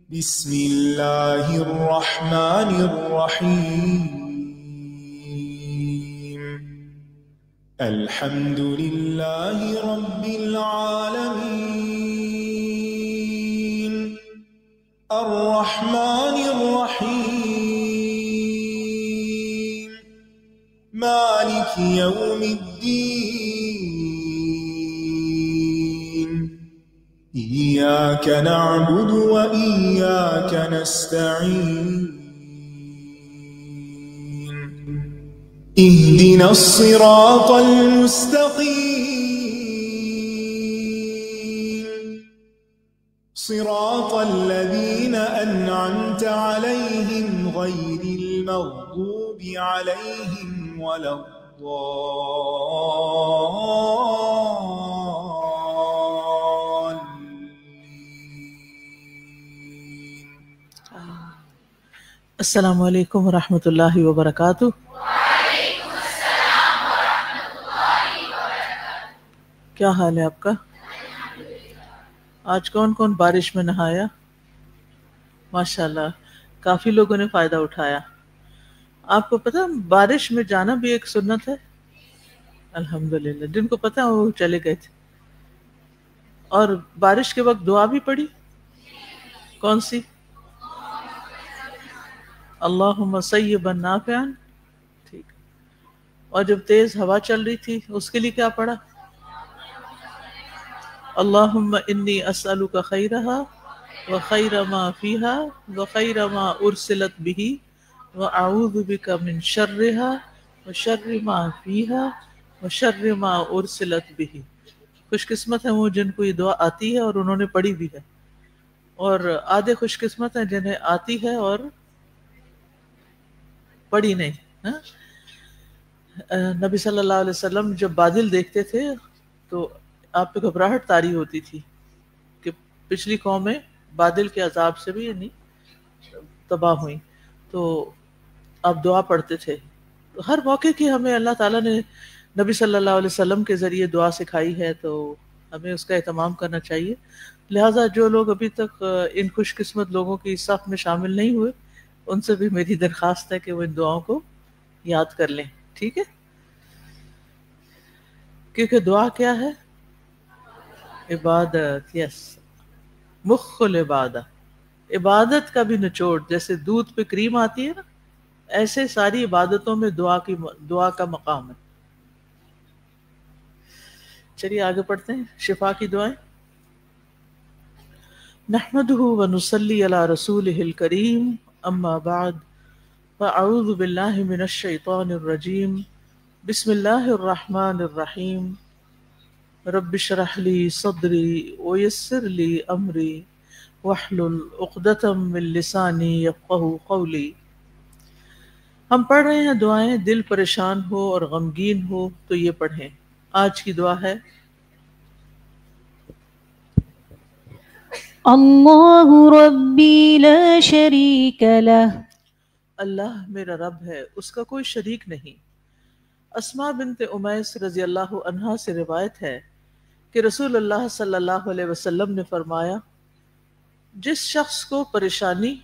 بسم اللہ الرحمن الرحیم الحمد للہ رب العالمین الرحمن الرحیم مالک یوم الدین إياك نعبد وإياك نستعين اهدنا الصراط المستقيم صراط الذين أنعمت عليهم غير المغضوب عليهم ولا السلام علیکم ورحمۃ اللہ وبرکاتہ۔ وعلیکم السلام ورحمۃ اللہ وبرکاتہ۔ کیا حال ہے آپ کا؟ آج کون کون بارش میں نہایا؟ ماشاءاللہ، کافی لوگوں نے فائدہ اٹھایا۔ آپ کو پتہ بارش میں جانا بھی ایک سنت ہے؟ الحمدللہ، جن کو پتہ وہ چلے گئے تھے۔ اور بارش کے وقت دعا بھی پڑھی؟ کون سی؟ اللہم صیبا نافعا، ٹھیک۔ اور جب تیز ہوا چل رہی تھی اس کے لیے کیا پڑھا؟ اللہم انی اسألک خیرہا وخیر ما فیہا وخیر ما ارسلت بہ واعوذ بک من شرہا وشر ما فیہا وشر ما ارسلت بہ۔ خوش قسمت ہیں وہ جن کو یہ دعا آتی ہے اور انہوں نے پڑھی بھی ہے، اور آدھے خوش قسمت ہیں جنہیں آتی ہے اور پڑھی نہیں۔ نبی صلی اللہ علیہ وسلم جب بادل دیکھتے تھے تو آپ پہ گھبراہٹ طاری ہوتی تھی کہ پچھلی قومیں بادل کے عذاب سے بھی تباہ ہوئیں، تو آپ دعا پڑھتے تھے۔ تو ہر موقع کی ہمیں اللہ تعالیٰ نے نبی صلی اللہ علیہ وسلم کے ذریعے دعا سکھائی ہے، تو ہمیں اس کا اہتمام کرنا چاہیے۔ لہٰذا جو لوگ ابھی تک ان خوش قسمت لوگوں کی صف میں شامل نہیں ہوئے، ان سے بھی میری درخواست ہے کہ وہ ان دعاؤں کو یاد کر لیں، ٹھیک ہے؟ کیونکہ دعا کیا ہے؟ عبادت، یس، مخ العبادہ، عبادت کا بھی نچوڑ۔ جیسے دودھ پہ کریم آتی ہے نا، ایسے ساری عبادتوں میں دعا کا مقام ہے۔ چلیے آگے پڑھتے ہیں شفا کی دعائیں۔ نحمدہ ونصلی علی رسولہ الکریم، اما بعد فاعوذ باللہ من الشیطان الرجیم، بسم اللہ الرحمن الرحیم، رب اشرح لی صدری ویسر لی امری واحلل عقدۃ من لسانی یفقہوا قولی۔ ہم پڑھ رہے ہیں دعائیں، دل پریشان ہو اور غمگین ہو تو یہ پڑھیں۔ آج کی دعا ہے اللہ ربی لا شریک لہ، اللہ میرا رب ہے، اس کا کوئی شریک نہیں۔ اسماء بنت امیس رضی اللہ عنہا سے روایت ہے کہ رسول اللہ صلی اللہ علیہ وسلم نے فرمایا، جس شخص کو پریشانی،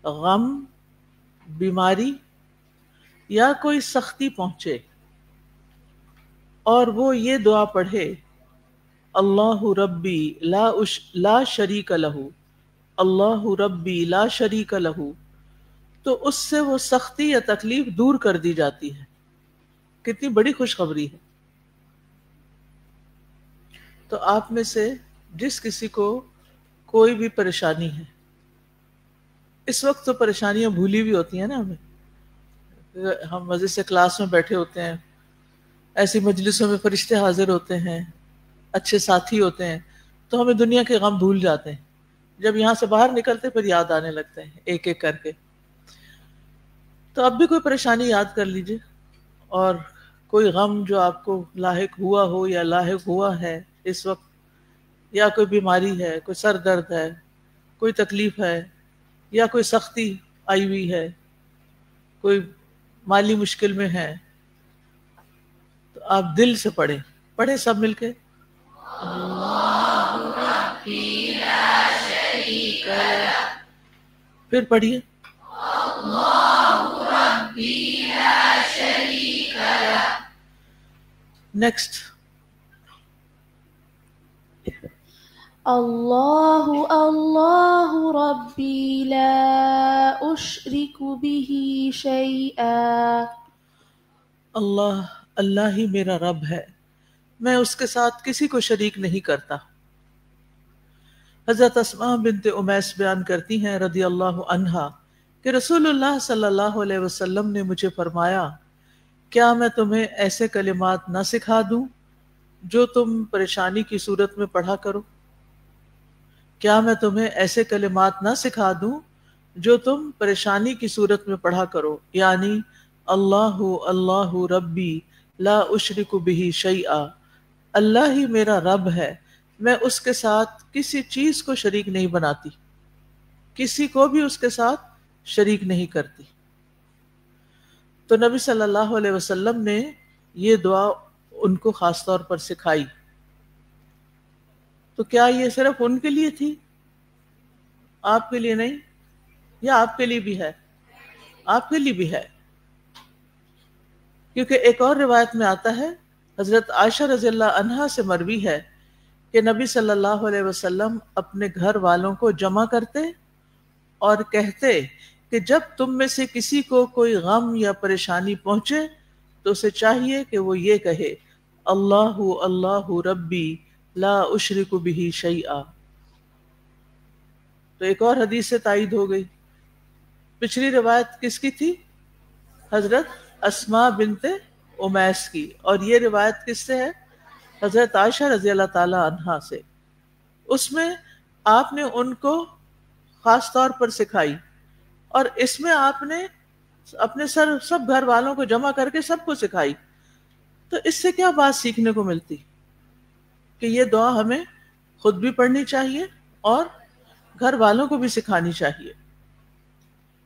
غم، بیماری یا کوئی سختی پہنچے اور وہ یہ دعا پڑھے، اللہ ربی لا شریک لہ، اللہ ربی لا شریک لہ، تو اس سے وہ سختی یا تکلیف دور کر دی جاتی ہے۔ کتنی بڑی خوشخبری ہے۔ تو آپ میں سے جس کسی کو کوئی بھی پریشانی ہے، اس وقت تو پریشانیاں بھولی بھی ہوتی ہیں نا ہمیں، ہم مزے سے کلاس میں بیٹھے ہوتے ہیں، ایسی مجلسوں میں فرشتے حاضر ہوتے ہیں، اچھے ساتھی ہوتے ہیں، تو ہمیں دنیا کے غم بھول جاتے ہیں۔ جب یہاں سے باہر نکلتے پھر یاد آنے لگتے ہیں ایک ایک کر کے۔ تو اب بھی کوئی پریشانی یاد کر لیجئے، اور کوئی غم جو آپ کو لاحق ہوا ہو یا لاحق ہوا ہے اس وقت، یا کوئی بیماری ہے، کوئی سر درد ہے، کوئی تکلیف ہے، یا کوئی سختی آئی ہوئی ہے، کوئی مالی مشکل میں ہے، تو آپ دل سے پڑھیں سب مل کے، اللہ ربی لا شریک پھر پڑھیے. نیکسٹ. اللہ اللہ ربی لا اشرک به شیئا. اللہ اللہ ہی میرا رب ہے، میں اس کے ساتھ کسی کو شریک نہیں کرتا. حضرت اسماء بنت امیس بیان کرتی ہیں رضی اللہ عنہا کہ رسول اللہ صلی اللہ علیہ وسلم نے مجھے فرمایا، کیا میں تمہیں ایسے کلمات نہ سکھا دوں جو تم پریشانی کی صورت میں پڑھا کرو؟ کیا میں تمہیں ایسے کلمات نہ سکھا دوں جو تم پریشانی کی صورت میں پڑھا کرو؟ یعنی اللہ اللہ ربی لا اشرک به شیئا، اللہ ہی میرا رب ہے، میں اس کے ساتھ کسی چیز کو شریک نہیں بناتی، کسی کو بھی اس کے ساتھ شریک نہیں کرتی. تو نبی صلی اللہ علیہ وسلم نے یہ دعا ان کو خاص طور پر سکھائی. تو کیا یہ صرف ان کے لیے تھی، آپ کے لیے نہیں؟ یا آپ کے لیے بھی ہے؟ آپ کے لیے بھی ہے، کیونکہ ایک اور روایت میں آتا ہے، حضرت عائشہ رضی اللہ عنہا سے مروی ہے کہ نبی صلی اللہ علیہ وسلم اپنے گھر والوں کو جمع کرتے اور کہتے کہ جب تم میں سے کسی کو کوئی غم یا پریشانی پہنچے تو اسے چاہیے کہ وہ یہ کہے، اللہ اللہ ربی لا اشرک به شیئا. تو ایک اور حدیث سے تائید ہو گئی. پچھلی روایت کس کی تھی؟ حضرت اسماء بنت امیس کی، اور یہ روایت کس سے ہے؟ حضرت عائشہ رضی اللہ تعالی عنہا سے. اس میں آپ نے ان کو خاص طور پر سکھائی، اور اس میں آپ نے اپنے سب گھر والوں کو جمع کر کے سب کو سکھائی. تو اس سے کیا بات سیکھنے کو ملتی؟ کہ یہ دعا ہمیں خود بھی پڑھنی چاہیے اور گھر والوں کو بھی سکھانی چاہیے.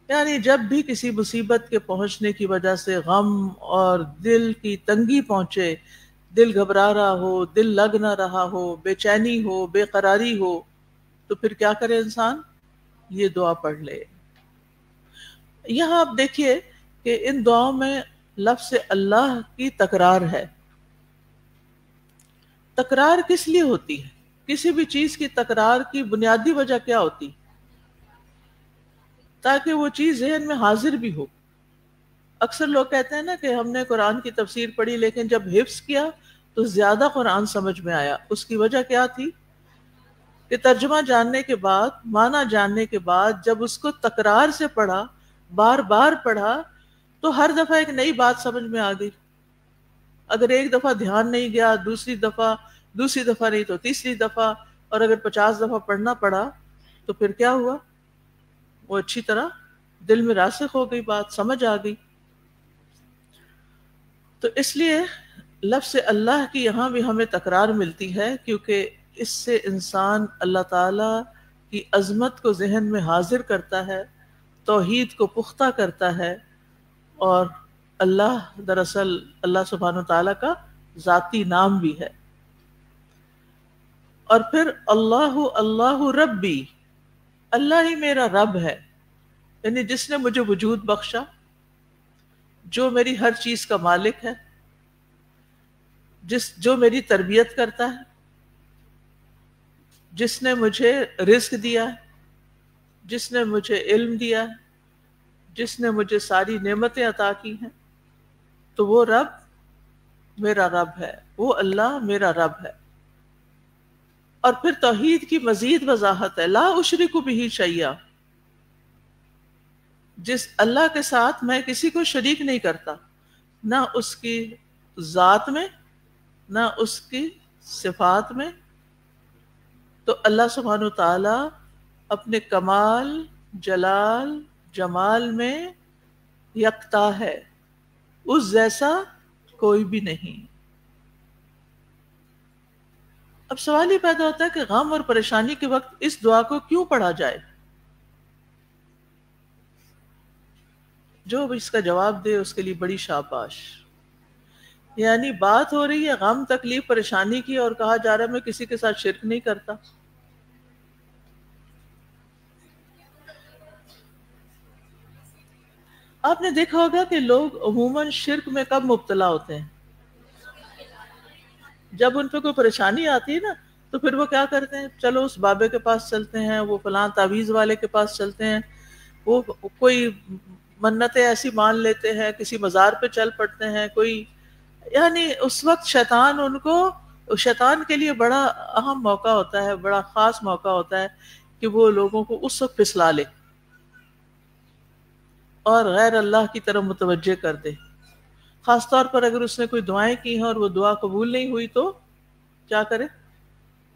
یعنی جب بھی کسی مصیبت کے پہنچنے کی وجہ سے غم اور دل کی تنگی پہنچے، دل گھبرا رہا ہو، دل لگ نہ رہا ہو، بے چینی ہو، بے قراری ہو، تو پھر کیا کرے انسان؟ یہ دعا پڑھ لے. یہاں آپ دیکھیے کہ ان دعاؤں میں لفظ اللہ کی تکرار ہے. تکرار کس لیے ہوتی ہے؟ کسی بھی چیز کی تکرار کی بنیادی وجہ کیا ہوتی؟ تاکہ وہ چیز ذہن میں حاضر بھی ہو. اکثر لوگ کہتے ہیں نا کہ ہم نے قرآن کی تفسیر پڑھی لیکن جب حفظ کیا تو زیادہ قرآن سمجھ میں آیا. اس کی وجہ کیا تھی؟ کہ ترجمہ جاننے کے بعد، معنی جاننے کے بعد جب اس کو تکرار سے پڑھا، بار بار پڑھا، تو ہر دفعہ ایک نئی بات سمجھ میں آ گئی. اگر ایک دفعہ دھیان نہیں گیا، دوسری دفعہ نہیں تو تیسری دفعہ، اور اگر 50 دفعہ پڑھنا پڑا تو پھر کیا ہوا؟ وہ اچھی طرح دل میں راسخ ہو گئی، بات سمجھ آ گئی. تو اس لیے لفظ اللہ کی یہاں بھی ہمیں تکرار ملتی ہے، کیونکہ اس سے انسان اللہ تعالی کی عظمت کو ذہن میں حاضر کرتا ہے، توحید کو پختہ کرتا ہے، اور اللہ دراصل اللہ سبحانہ وتعالی کا ذاتی نام بھی ہے. اور پھر اللہ اللہ ربی، اللہ ہی میرا رب ہے، یعنی جس نے مجھے وجود بخشا، جو میری ہر چیز کا مالک ہے، جو میری تربیت کرتا ہے، جس نے مجھے رزق دیا ہے، جس نے مجھے علم دیا ہے، جس نے مجھے ساری نعمتیں عطا کی ہیں. تو وہ رب میرا رب ہے، وہ اللہ میرا رب ہے. اور پھر توحید کی مزید وضاحت ہے، لا اشرک به شیئا، جس اللہ کے ساتھ میں کسی کو شریک نہیں کرتا، نہ اس کی ذات میں، نہ اس کی صفات میں. تو اللہ سبحانہ تعالی اپنے کمال، جلال، جمال میں یکتا ہے، اس جیسا کوئی بھی نہیں. اب سوال یہ پیدا ہوتا ہے کہ غم اور پریشانی کے وقت اس دعا کو کیوں پڑھا جائے؟ جو بھی اس کا جواب دے اس کے لیے بڑی شاباش. یعنی بات ہو رہی ہے غم، تکلیف، پریشانی کی، اور کہا جا رہا ہے میں کسی کے ساتھ شرک نہیں کرتا. آپ نے دیکھا ہوگا کہ لوگ عموماً شرک میں کب مبتلا ہوتے ہیں؟ جب ان پہ کوئی پریشانی آتی ہے نا تو پھر وہ کیا کرتے ہیں، چلو اس بابے کے پاس چلتے ہیں، وہ فلاں تعویذ والے کے پاس چلتے ہیں، وہ کوئی منتیں ایسی مان لیتے ہیں، کسی مزار پہ چل پڑتے ہیں، کوئی یعنی اس وقت شیطان کے لیے بڑا اہم موقع ہوتا ہے، بڑا خاص موقع ہوتا ہے کہ وہ لوگوں کو اس وقت پھسلا لے اور غیر اللہ کی طرف متوجہ کر دے. خاص طور پر اگر اس نے کوئی دعائیں کی ہیں اور وہ دعا قبول نہیں ہوئی تو کیا کرے؟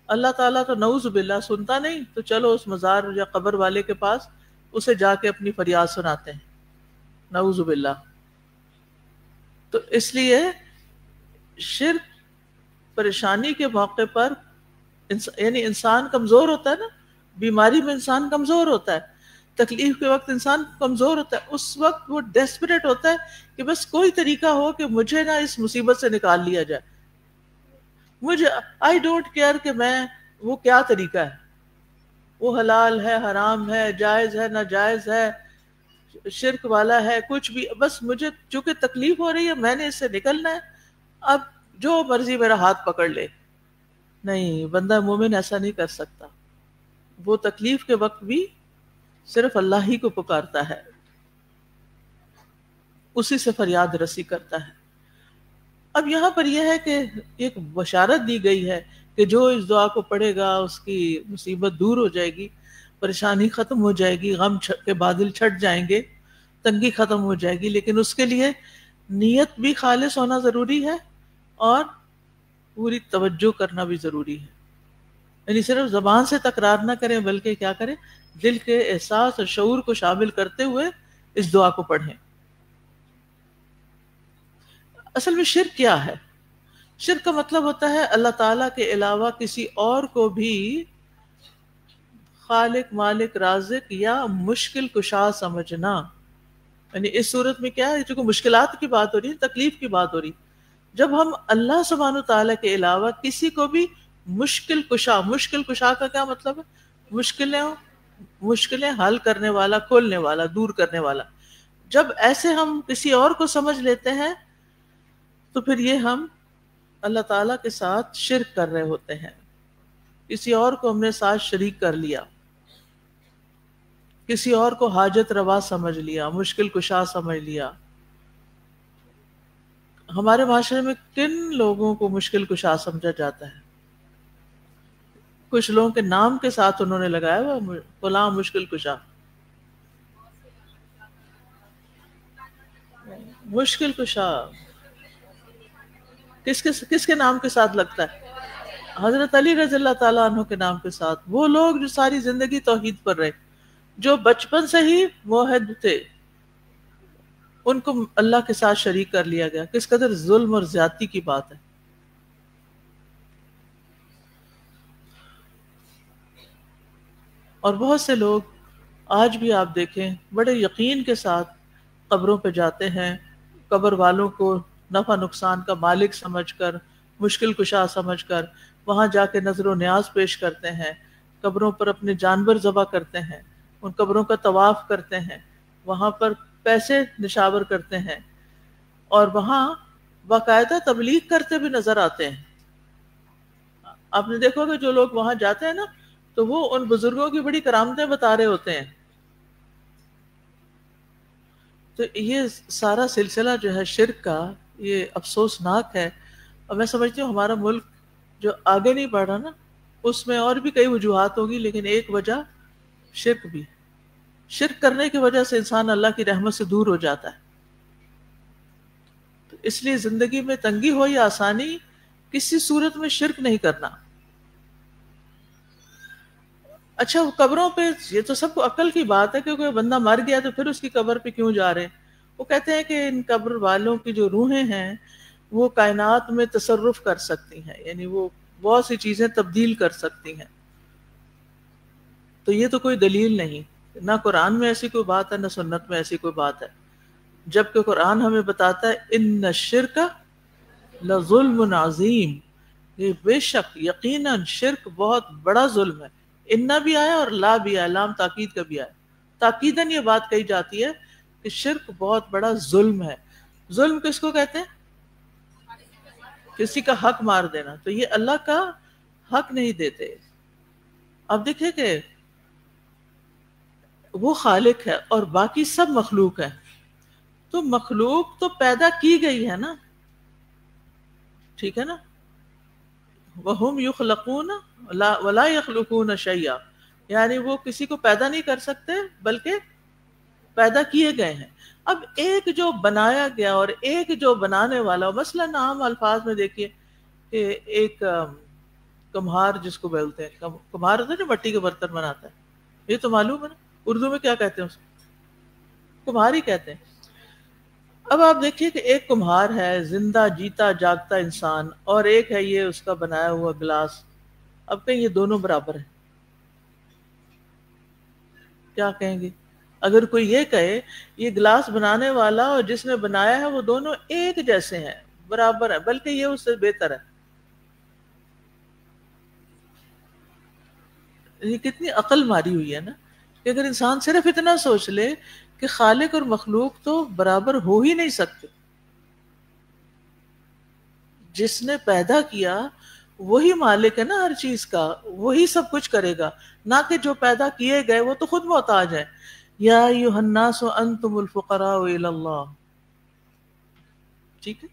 اللہ تعالیٰ تو نعوذ باللہ سنتا نہیں، تو چلو اس مزار یا قبر والے کے پاس اسے جا کے اپنی فریاد سناتے ہیں، نعوذ باللہ. تو اس لیے شرک پریشانی کے موقع پر یعنی انسان کمزور ہوتا ہے نا، بیماری میں انسان کمزور ہوتا ہے، تکلیف کے وقت انسان کمزور ہوتا ہے، اس وقت وہ ڈیسپریٹ ہوتا ہے کہ بس کوئی طریقہ ہو کہ مجھے نہ اس مصیبت سے نکال لیا جائے. مجھے آئی ڈونٹ کیئر کہ میں وہ کیا طریقہ ہے، وہ حلال ہے، حرام ہے، جائز ہے، ناجائز ہے، شرک والا ہے، کچھ بھی، بس مجھے چونکہ تکلیف ہو رہی ہے میں نے اس سے نکلنا ہے، اب جو مرضی میرا ہاتھ پکڑ لے. نہیں، بندہ مومن ایسا نہیں کر سکتا. وہ تکلیف کے وقت بھی صرف اللہ ہی کو پکارتا ہے، اسی سے فریاد رسی کرتا ہے. اب یہاں پر یہ ہے کہ ایک بشارت دی گئی ہے کہ جو اس دعا کو پڑھے گا اس کی مصیبت دور ہو جائے گی، پریشانی ختم ہو جائے گی، غم کے بادل چھٹ جائیں گے، تنگی ختم ہو جائے گی. لیکن اس کے لیے نیت بھی خالص ہونا ضروری ہے اور پوری توجہ کرنا بھی ضروری ہے. یعنی صرف زبان سے تکرار نہ کریں بلکہ کیا کریں، دل کے احساس اور شعور کو شامل کرتے ہوئے اس دعا کو پڑھیں. اصل میں شرک کیا ہے؟ شرک کا مطلب ہوتا ہے اللہ تعالیٰ کے علاوہ کسی اور کو بھی خالق، مالک، رازق یا مشکل کشا سمجھنا. یعنی اس صورت میں کیا ہے، چونکہ مشکلات کی بات ہو رہی ہے، تکلیف کی بات ہو رہی، جب ہم اللہ سبحانہ وتعالیٰ کے علاوہ کسی کو بھی مشکل کشا کا کیا مطلب ہے؟ مشکلیں حل کرنے والا، کھولنے والا، دور کرنے والا. جب ایسے ہم کسی اور کو سمجھ لیتے ہیں تو پھر یہ ہم اللہ تعالیٰ کے ساتھ شرک کر رہے ہوتے ہیں. کسی اور کو ہم نے ساتھ شریک کر لیا، کسی اور کو حاجت روا سمجھ لیا، مشکل کشا سمجھ لیا. ہمارے معاشرے میں کن لوگوں کو مشکل کشا سمجھا جاتا ہے؟ کچھ لوگوں کے نام کے ساتھ انہوں نے لگایا ہوا فلاں مشکل کشا. مشکل کشا کس کے نام کے ساتھ لگتا ہے؟ حضرت علی رضی اللہ تعالیٰ عنہ کے نام کے ساتھ. وہ لوگ جو ساری زندگی توحید پر رہے، جو بچپن سے ہی موحد تھے، ان کو اللہ کے ساتھ شریک کر لیا گیا. کس قدر ظلم اور زیادتی کی بات ہے. اور بہت سے لوگ آج بھی آپ دیکھیں بڑے یقین کے ساتھ قبروں پہ جاتے ہیں، قبر والوں کو نفع نقصان کا مالک سمجھ کر، مشکل کشا سمجھ کر وہاں جا کے نظر و نیاز پیش کرتے ہیں، قبروں پر اپنے جانور ذبح کرتے ہیں، ان قبروں کا طواف کرتے ہیں، وہاں پر پیسے نشاور کرتے ہیں اور وہاں باقاعدہ تبلیغ کرتے بھی نظر آتے ہیں. آپ نے دیکھو کہ جو لوگ وہاں جاتے ہیں نا تو وہ ان بزرگوں کی بڑی کرامتیں بتا رہے ہوتے ہیں. تو یہ سارا سلسلہ جو ہے شرک کا، یہ افسوسناک ہے. اور میں سمجھتی ہوں ہمارا ملک جو آگے نہیں بڑھ رہا نا، اس میں اور بھی کئی وجوہات ہوگی، لیکن ایک وجہ شرک بھی. شرک کرنے کی وجہ سے انسان اللہ کی رحمت سے دور ہو جاتا ہے. تو اس لیے زندگی میں تنگی ہو یا آسانی، کسی صورت میں شرک نہیں کرنا. اچھا قبروں پہ یہ تو سب کو عقل کی بات ہے کہ کوئی بندہ مر گیا تو پھر اس کی قبر پہ کیوں جا رہے ہیں. وہ کہتے ہیں کہ ان قبر والوں کی جو روحیں ہیں وہ کائنات میں تصرف کر سکتی ہیں، یعنی وہ بہت سی چیزیں تبدیل کر سکتی ہیں. تو یہ تو کوئی دلیل نہیں، نہ قرآن میں ایسی کوئی بات ہے نہ سنت میں ایسی کوئی بات ہے. جبکہ قرآن ہمیں بتاتا ہے ان الشرک لظلم عظیم، یہ بے شک یقیناً شرک بہت بڑا ظلم ہے. ان بھی آیا اور لا بھی آیا، لام تاکید کا بھی آیا. تاکیداً یہ بات کہی جاتی ہے کہ شرک بہت بڑا ظلم ہے. ظلم کس کو کہتے ہیں؟ کسی کا حق مار دینا. تو یہ اللہ کا حق نہیں دیتے. اب دیکھیں کہ وہ خالق ہے اور باقی سب مخلوق ہے. تو مخلوق تو پیدا کی گئی ہے نا, ٹھیک ہے نا. وَهُمْ يُخْلَقُونَ وَلَا يَخْلُقُونَ شَيْئًا, یعنی وہ کسی کو پیدا نہیں کر سکتے بلکہ پیدا کیے گئے ہیں. اب ایک جو بنایا گیا اور ایک جو بنانے والا, مثلاً عام الفاظ میں دیکھیے کہ ایک کمہار جس کو بولتے ہیں, کمہار ہوتا ہے جو مٹی کے برتن بناتا ہے, یہ تو معلوم ہے نا اردو میں کیا کہتے ہیں اس کو, کمہار ہی کہتے ہیں. اب آپ دیکھیے کہ ایک کمہار ہے زندہ جیتا جاگتا انسان, اور ایک ہے یہ اس کا بنایا ہوا گلاس. اب کہیں یہ دونوں برابر ہیں, کیا کہیں گے؟ اگر کوئی یہ کہے یہ گلاس بنانے والا اور جس نے بنایا ہے وہ دونوں ایک جیسے ہیں, برابر ہیں, بلکہ یہ اس سے بہتر ہے. یہ کتنی عقل ماری ہوئی ہے نا, کہ اگر انسان صرف اتنا سوچ لے کہ خالق اور مخلوق تو برابر ہو ہی نہیں سکتے. جس نے پیدا کیا وہی مالک ہے نا ہر چیز کا, وہی سب کچھ کرے گا, نہ کہ جو پیدا کیے گئے وہ تو خود محتاج ہیں. یا ایھا الناس انتم الفقراء الی اللہ. ٹھیک ہے,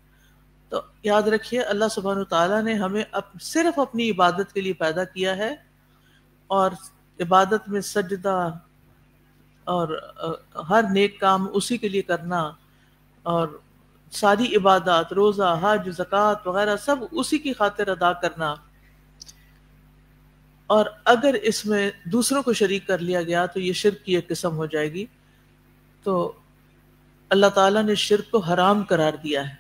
تو یاد رکھیے اللہ سبحانہ وتعالیٰ نے ہمیں صرف اپنی عبادت کے لیے پیدا کیا ہے, اور عبادت میں سجدہ اور ہر نیک کام اسی کے لیے کرنا, اور ساری عبادات روزہ حج زکوٰۃ وغیرہ سب اسی کی خاطر ادا کرنا. اور اگر اس میں دوسروں کو شریک کر لیا گیا تو یہ شرک کی ایک قسم ہو جائے گی. تو اللہ تعالیٰ نے شرک کو حرام قرار دیا ہے,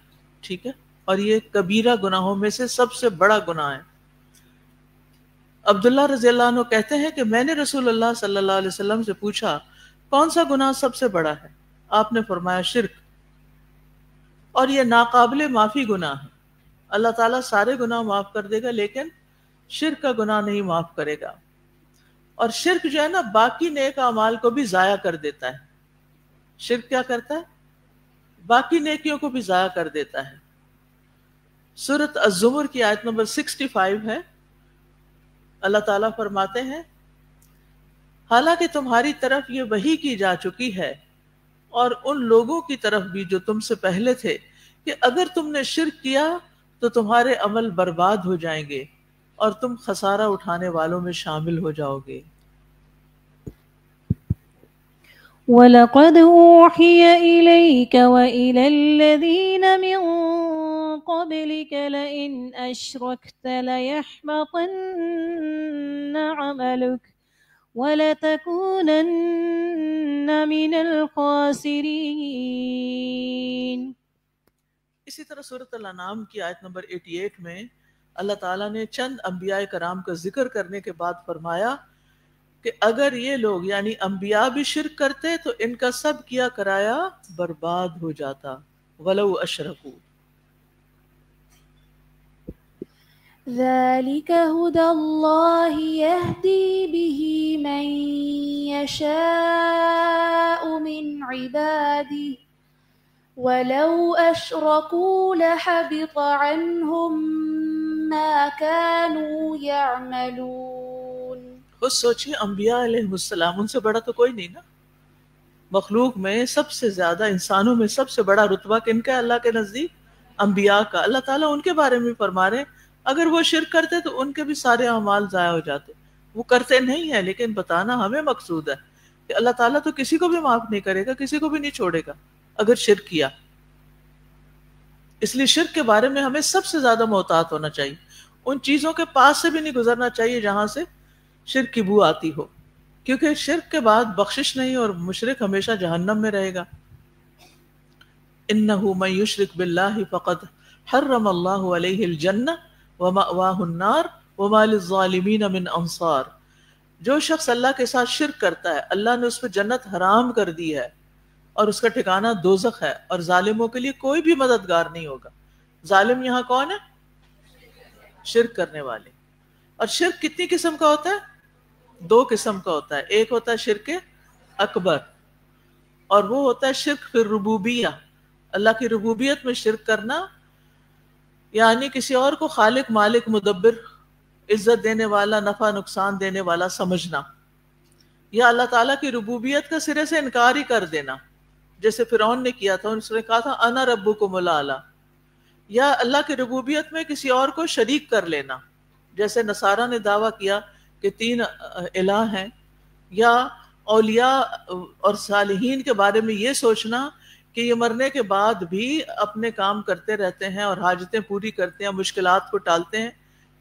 ٹھیک ہے, اور یہ کبیرہ گناہوں میں سے سب سے بڑا گناہ ہے. عبداللہ رضی اللہ عنہ کہتے ہیں کہ میں نے رسول اللہ صلی اللہ علیہ وسلم سے پوچھا کون سا گناہ سب سے بڑا ہے؟ آپ نے فرمایا شرک, اور یہ ناقابل معافی گناہ ہے. اللہ تعالیٰ سارے گناہ معاف کر دے گا لیکن شرک کا گناہ نہیں معاف کرے گا. اور شرک جو ہے نا باقی نیک اعمال کو بھی ضائع کر دیتا ہے. شرک کیا کرتا ہے؟ باقی نیکیوں کو بھی ضائع کر دیتا ہے. سورۃ الزمر کی آیت نمبر 65 ہے, اللہ تعالیٰ فرماتے ہیں حالانکہ تمہاری طرف یہ وحی کی جا چکی ہے اور ان لوگوں کی طرف بھی جو تم سے پہلے تھے کہ اگر تم نے شرک کیا تو تمہارے عمل برباد ہو جائیں گے اور تم خسارہ اٹھانے والوں میں شامل ہو جاؤ گے. وَلَقَدْ أُوحِيَ إِلَيْكَ وَإِلَى الَّذِينَ مِن قَبْلِكَ لَئِنْ أَشْرَكْتَ لَيَحْبَطَنَّ عَمَلُكَ وَلَتَكُونَنَّ مِنَ الْخَاسِرِينَ. اسی طرح سورۃ الانعام کی آیت نمبر 88 میں اللہ تعالیٰ نے چند انبیاء کرام کا ذکر کرنے کے بعد فرمایا کہ اگر یہ لوگ یعنی انبیاء بھی شرک کرتے تو ان کا سب کیا کرایا برباد ہو جاتا. وَلَوْ أَشْرَكُوا. ذلك هدى الله يهدي به من يشاء من عباده ولو أشركوا لحبط عنهم ما كانوا يعملون. خود سوچئے انبیاء علیہ السلام, ان سے بڑا تو کوئی نہیں نا. مخلوق میں سب سے زیادہ, انسانوں میں سب سے بڑا رتبہ کن کا ہے اللہ کے نزدیک؟ انبیاء کا. اللہ تعالیٰ ان کے بارے میں فرما رہے اگر وہ شرک کرتے تو ان کے بھی سارے اعمال ضائع ہو جاتے. وہ کرتے نہیں ہیں لیکن بتانا ہمیں مقصود ہے کہ اللہ تعالیٰ تو کسی کو بھی معاف نہیں کرے گا, کسی کو بھی نہیں چھوڑے گا اگر شرک کیا. اس لیے شرک کے بارے میں ہمیں سب سے زیادہ محتاط ہونا چاہیے. ان چیزوں کے پاس سے بھی نہیں گزرنا چاہیے جہاں سے شرک کی بو آتی ہو, کیونکہ شرک کے بعد بخشش نہیں اور مشرک ہمیشہ جہنم میں رہے گا. انہ من یشرک باللہ فقد حرم اللہ علیہ الجنہ ومأواہ النار وما للظالمین من انصار. جو شخص اللہ کے ساتھ شرک کرتا ہے اللہ نے اس پہ جنت حرام کر دی ہے اور اس کا ٹھکانہ دوزخ ہے, اور ظالموں کے لیے کوئی بھی مددگار نہیں ہوگا. ظالم یہاں کون ہے؟ شرک کرنے والے. اور شرک کتنی قسم کا ہوتا ہے؟ 2 قسم کا ہوتا ہے. ایک ہوتا ہے شرک اکبر اور وہ ہوتا ہے شرک فی الربوبیہ، اللہ کی ربوبیت میں شرک کرنا، یعنی کسی اور کو خالق، مالک، مدبر، عزت دینے والا، نفع نقصان دینے والا سمجھنا، یا اللہ تعالیٰ کی ربوبیت کا سرے سے انکار ہی کر دینا، جیسے فرعون نے کیا تھا، اس نے کہا تھا انا ربکم الاعلی، یا اللہ کی ربوبیت میں کسی اور کو شریک کر لینا، جیسے نصارہ نے دعویٰ کیا کہ 3 الہ ہیں، یا اولیاء اور صالحین کے بارے میں یہ سوچنا کہ یہ مرنے کے بعد بھی اپنے کام کرتے رہتے ہیں اور حاجتیں پوری کرتے ہیں، مشکلات کو ٹالتے ہیں،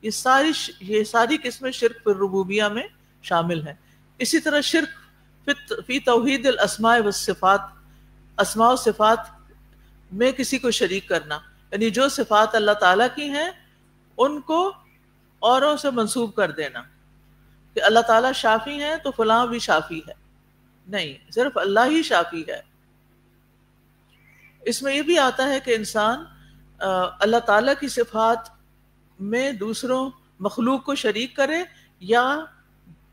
یہ ساری قسمیں شرک فی الربوبیہ میں شامل ہیں۔ اسی طرح شرک فی توحید الاسماء والصفات، اسماء و صفات میں کسی کو شریک کرنا، یعنی جو صفات اللہ تعالیٰ کی ہیں ان کو اوروں سے منسوب کر دینا، کہ اللہ تعالیٰ شافی ہیں تو فلاں بھی شافی ہے، نہیں، صرف اللہ ہی شافی ہے۔ اس میں یہ بھی آتا ہے کہ انسان اللہ تعالیٰ کی صفات میں دوسروں مخلوق کو شریک کرے، یا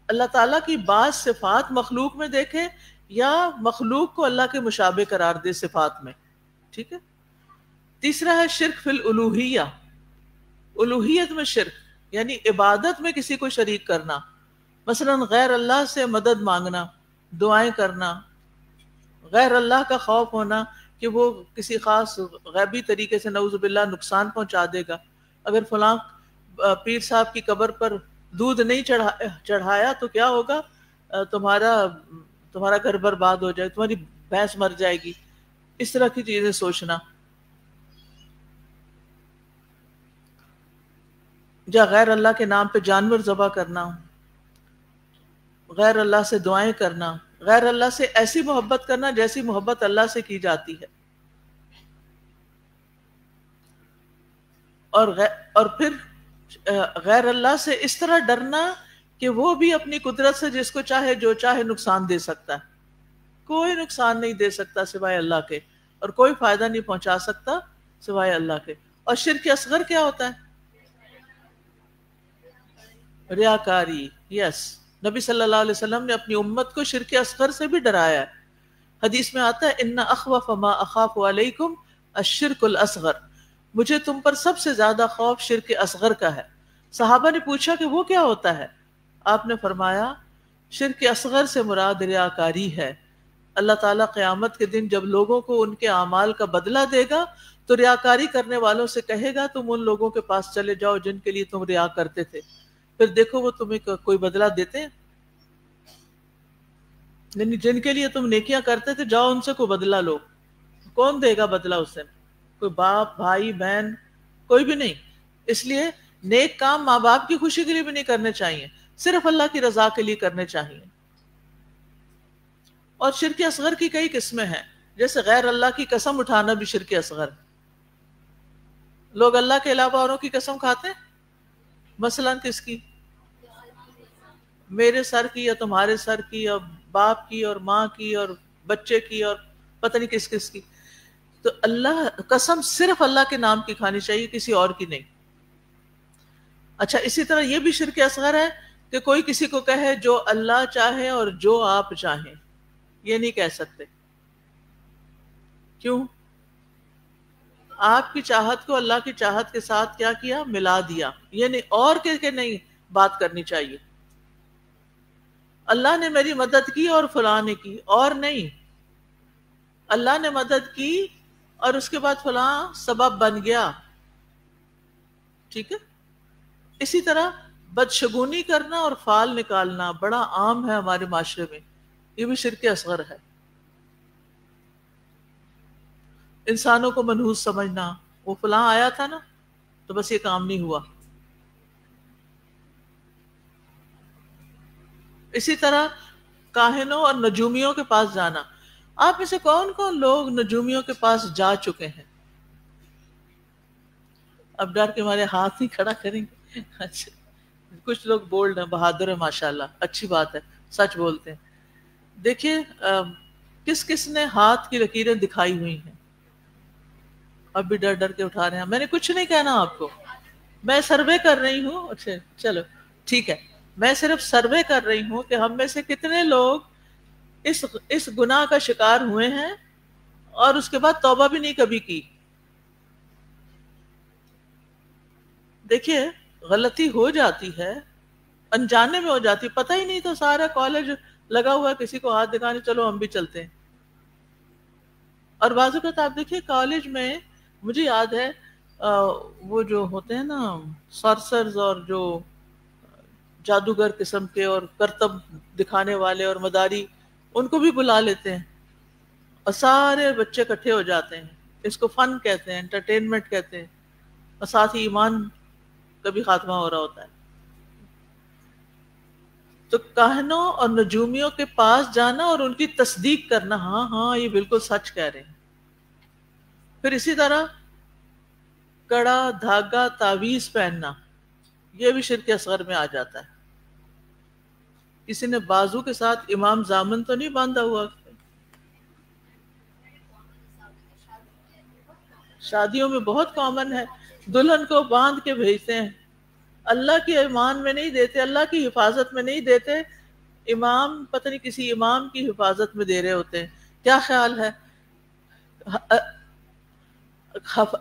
اللہ تعالیٰ کی بعض صفات مخلوق میں دیکھے، یا مخلوق کو اللہ کے مشابہ قرار دے صفات میں، ٹھیک ہے۔ تیسرا ہے شرک فی الالوہیہ، الوہیت میں شرک، یعنی عبادت میں کسی کو شریک کرنا، مثلا غیر اللہ سے مدد مانگنا، دعائیں کرنا، غیر اللہ کا خوف ہونا کہ وہ کسی خاص غیبی طریقے سے نعوذ باللہ نقصان پہنچا دے گا، اگر فلاں پیر صاحب کی قبر پر دودھ نہیں چڑھایا تو کیا ہوگا، تمہارا گھر برباد ہو جائے، تمہاری بھینس مر جائے گی، اس طرح کی چیزیں سوچنا، یا غیر اللہ کے نام پہ جانور ذبح کرنا، غیر اللہ سے دعائیں کرنا، غیر اللہ سے ایسی محبت کرنا جیسی محبت اللہ سے کی جاتی ہے، اور پھر غیر اللہ سے اس طرح ڈرنا کہ وہ بھی اپنی قدرت سے جس کو چاہے جو چاہے نقصان دے سکتا ہے، کوئی نقصان نہیں دے سکتا سوائے اللہ کے، اور کوئی فائدہ نہیں پہنچا سکتا سوائے اللہ کے۔ اور شرک اصغر کیا ہوتا ہے؟ ریاکاری، یس، نبی صلی اللہ علیہ وسلم نے اپنی امت کو شرک اصغر سے بھی ڈرایا ہے، حدیث میں آتا ہے ان اخوف ما اخاف علیکم الشرک الاصغر، مجھے تم پر سب سے زیادہ خوف شرک اصغر کا ہے۔ صحابہ نے پوچھا کہ وہ کیا ہوتا ہے؟ آپ نے فرمایا شرک اصغر سے مراد ریاکاری ہے، اللہ تعالیٰ قیامت کے دن جب لوگوں کو ان کے اعمال کا بدلہ دے گا تو ریاکاری کرنے والوں سے کہے گا تم ان لوگوں کے پاس چلے جاؤ جن کے لیے تم ریا کرتے تھے، پھر دیکھو وہ تمہیں کوئی بدلہ دیتے ہیں، یعنی جن کے لیے تم نیکیاں کرتے تھے جاؤ ان سے کوئی بدلہ لو، کون دے گا بدلہ اس سے؟ کوئی باپ، بھائی، بہن، کوئی بھی نہیں۔ اس لیے نیک کام ماں باپ کی خوشی کے لیے بھی نہیں کرنے چاہیے، صرف اللہ کی رضا کے لیے کرنے چاہیے۔ اور شرک اصغر کی کئی قسمیں ہیں، جیسے غیر اللہ کی قسم اٹھانا بھی شرک اصغر ہے۔ لوگ اللہ کے علاوہ اوروں کی قسم کھاتے ہیں، مثلا کس کی؟ میرے سر کی، یا تمہارے سر کی، اور باپ کی، اور ماں کی، اور بچے کی، اور پتہ نہیں کس کس کی۔ تو اللہ قسم صرف اللہ کے نام کی کھانی چاہیے، کسی اور کی نہیں۔ اچھا، اسی طرح یہ بھی شرک اصغر ہے کہ کوئی کسی کو کہے جو اللہ چاہے اور جو آپ چاہیں، یہ نہیں کہہ سکتے۔ کیوں؟ آپ کی چاہت کو اللہ کی چاہت کے ساتھ کیا کیا؟ ملا دیا، یعنی اور کہ نہیں بات کرنی چاہیے۔ اللہ نے میری مدد کی اور فلاں نے کی، اور نہیں، اللہ نے مدد کی اور اس کے بعد فلاں سبب بن گیا، ٹھیک ہے۔ اسی طرح بدشگونی کرنا اور فال نکالنا بڑا عام ہے ہمارے معاشرے میں، یہ بھی شرک اصغر ہے۔ انسانوں کو منحوس سمجھنا، وہ فلاں آیا تھا نا تو بس یہ کام نہیں ہوا۔ اسی طرح کاہنوں اور نجومیوں کے پاس جانا، آپ میں سے کون کون لوگ نجومیوں کے پاس جا چکے ہیں؟ اب ڈر کے ہمارے ہاتھ نہیں کھڑا کریں گے؟ اچھا، کچھ لوگ بولڈ ہیں، بہادر ہیں، ماشاءاللہ، اچھی بات ہے، سچ بولتے ہیں۔ دیکھیے کس کس نے ہاتھ کی لکیریں دکھائی ہوئی ہیں؟ اب بھی ڈر ڈر کے اٹھا رہے ہیں۔ میں نے کچھ نہیں کہنا آپ کو، میں سروے کر رہی ہوں۔ اچھا چلو ٹھیک ہے، میں صرف سروے کر رہی ہوں کہ ہم میں سے کتنے لوگ اس گناہ کا شکار ہوئے ہیں اور اس کے بعد توبہ بھی نہیں کبھی کی. دیکھیے غلطی ہو جاتی ہے، انجانے میں ہو جاتی، پتہ ہی نہیں تو سارا کالج لگا ہوا ہے کسی کو ہاتھ دکھانے چلو ہم بھی چلتے ہیں. اور بعض اوقات آپ دیکھیے کالج میں مجھے یاد ہے وہ جو ہوتے ہیں نا سارسرز اور جو جادوگر قسم کے اور کرتب دکھانے والے اور مداری، ان کو بھی بلا لیتے ہیں اور سارے بچے اکٹھے ہو جاتے ہیں. اس کو فن کہتے ہیں، انٹرٹینمنٹ کہتے ہیں، اور ساتھ ہی ایمان کا بھی خاتمہ ہو رہا ہوتا ہے. تو کاہنوں اور نجومیوں کے پاس جانا اور ان کی تصدیق کرنا، ہاں ہاں یہ بالکل سچ کہہ رہے ہیں. پھر اسی طرح کڑا، دھاگا، تعویذ پہننا، یہ بھی شرک اصغر میں آ جاتا ہے. کسی نے بازو کے ساتھ امام زامن تو نہیں باندھا ہوا؟ شادیوں میں بہت کامن ہے، دلہن کو باندھ کے بھیجتے ہیں. اللہ کی ایمان میں نہیں دیتے، اللہ کی حفاظت میں نہیں دیتے، امام پتہ نہیں کسی امام کی حفاظت میں دے رہے ہوتے ہیں. کیا خیال ہے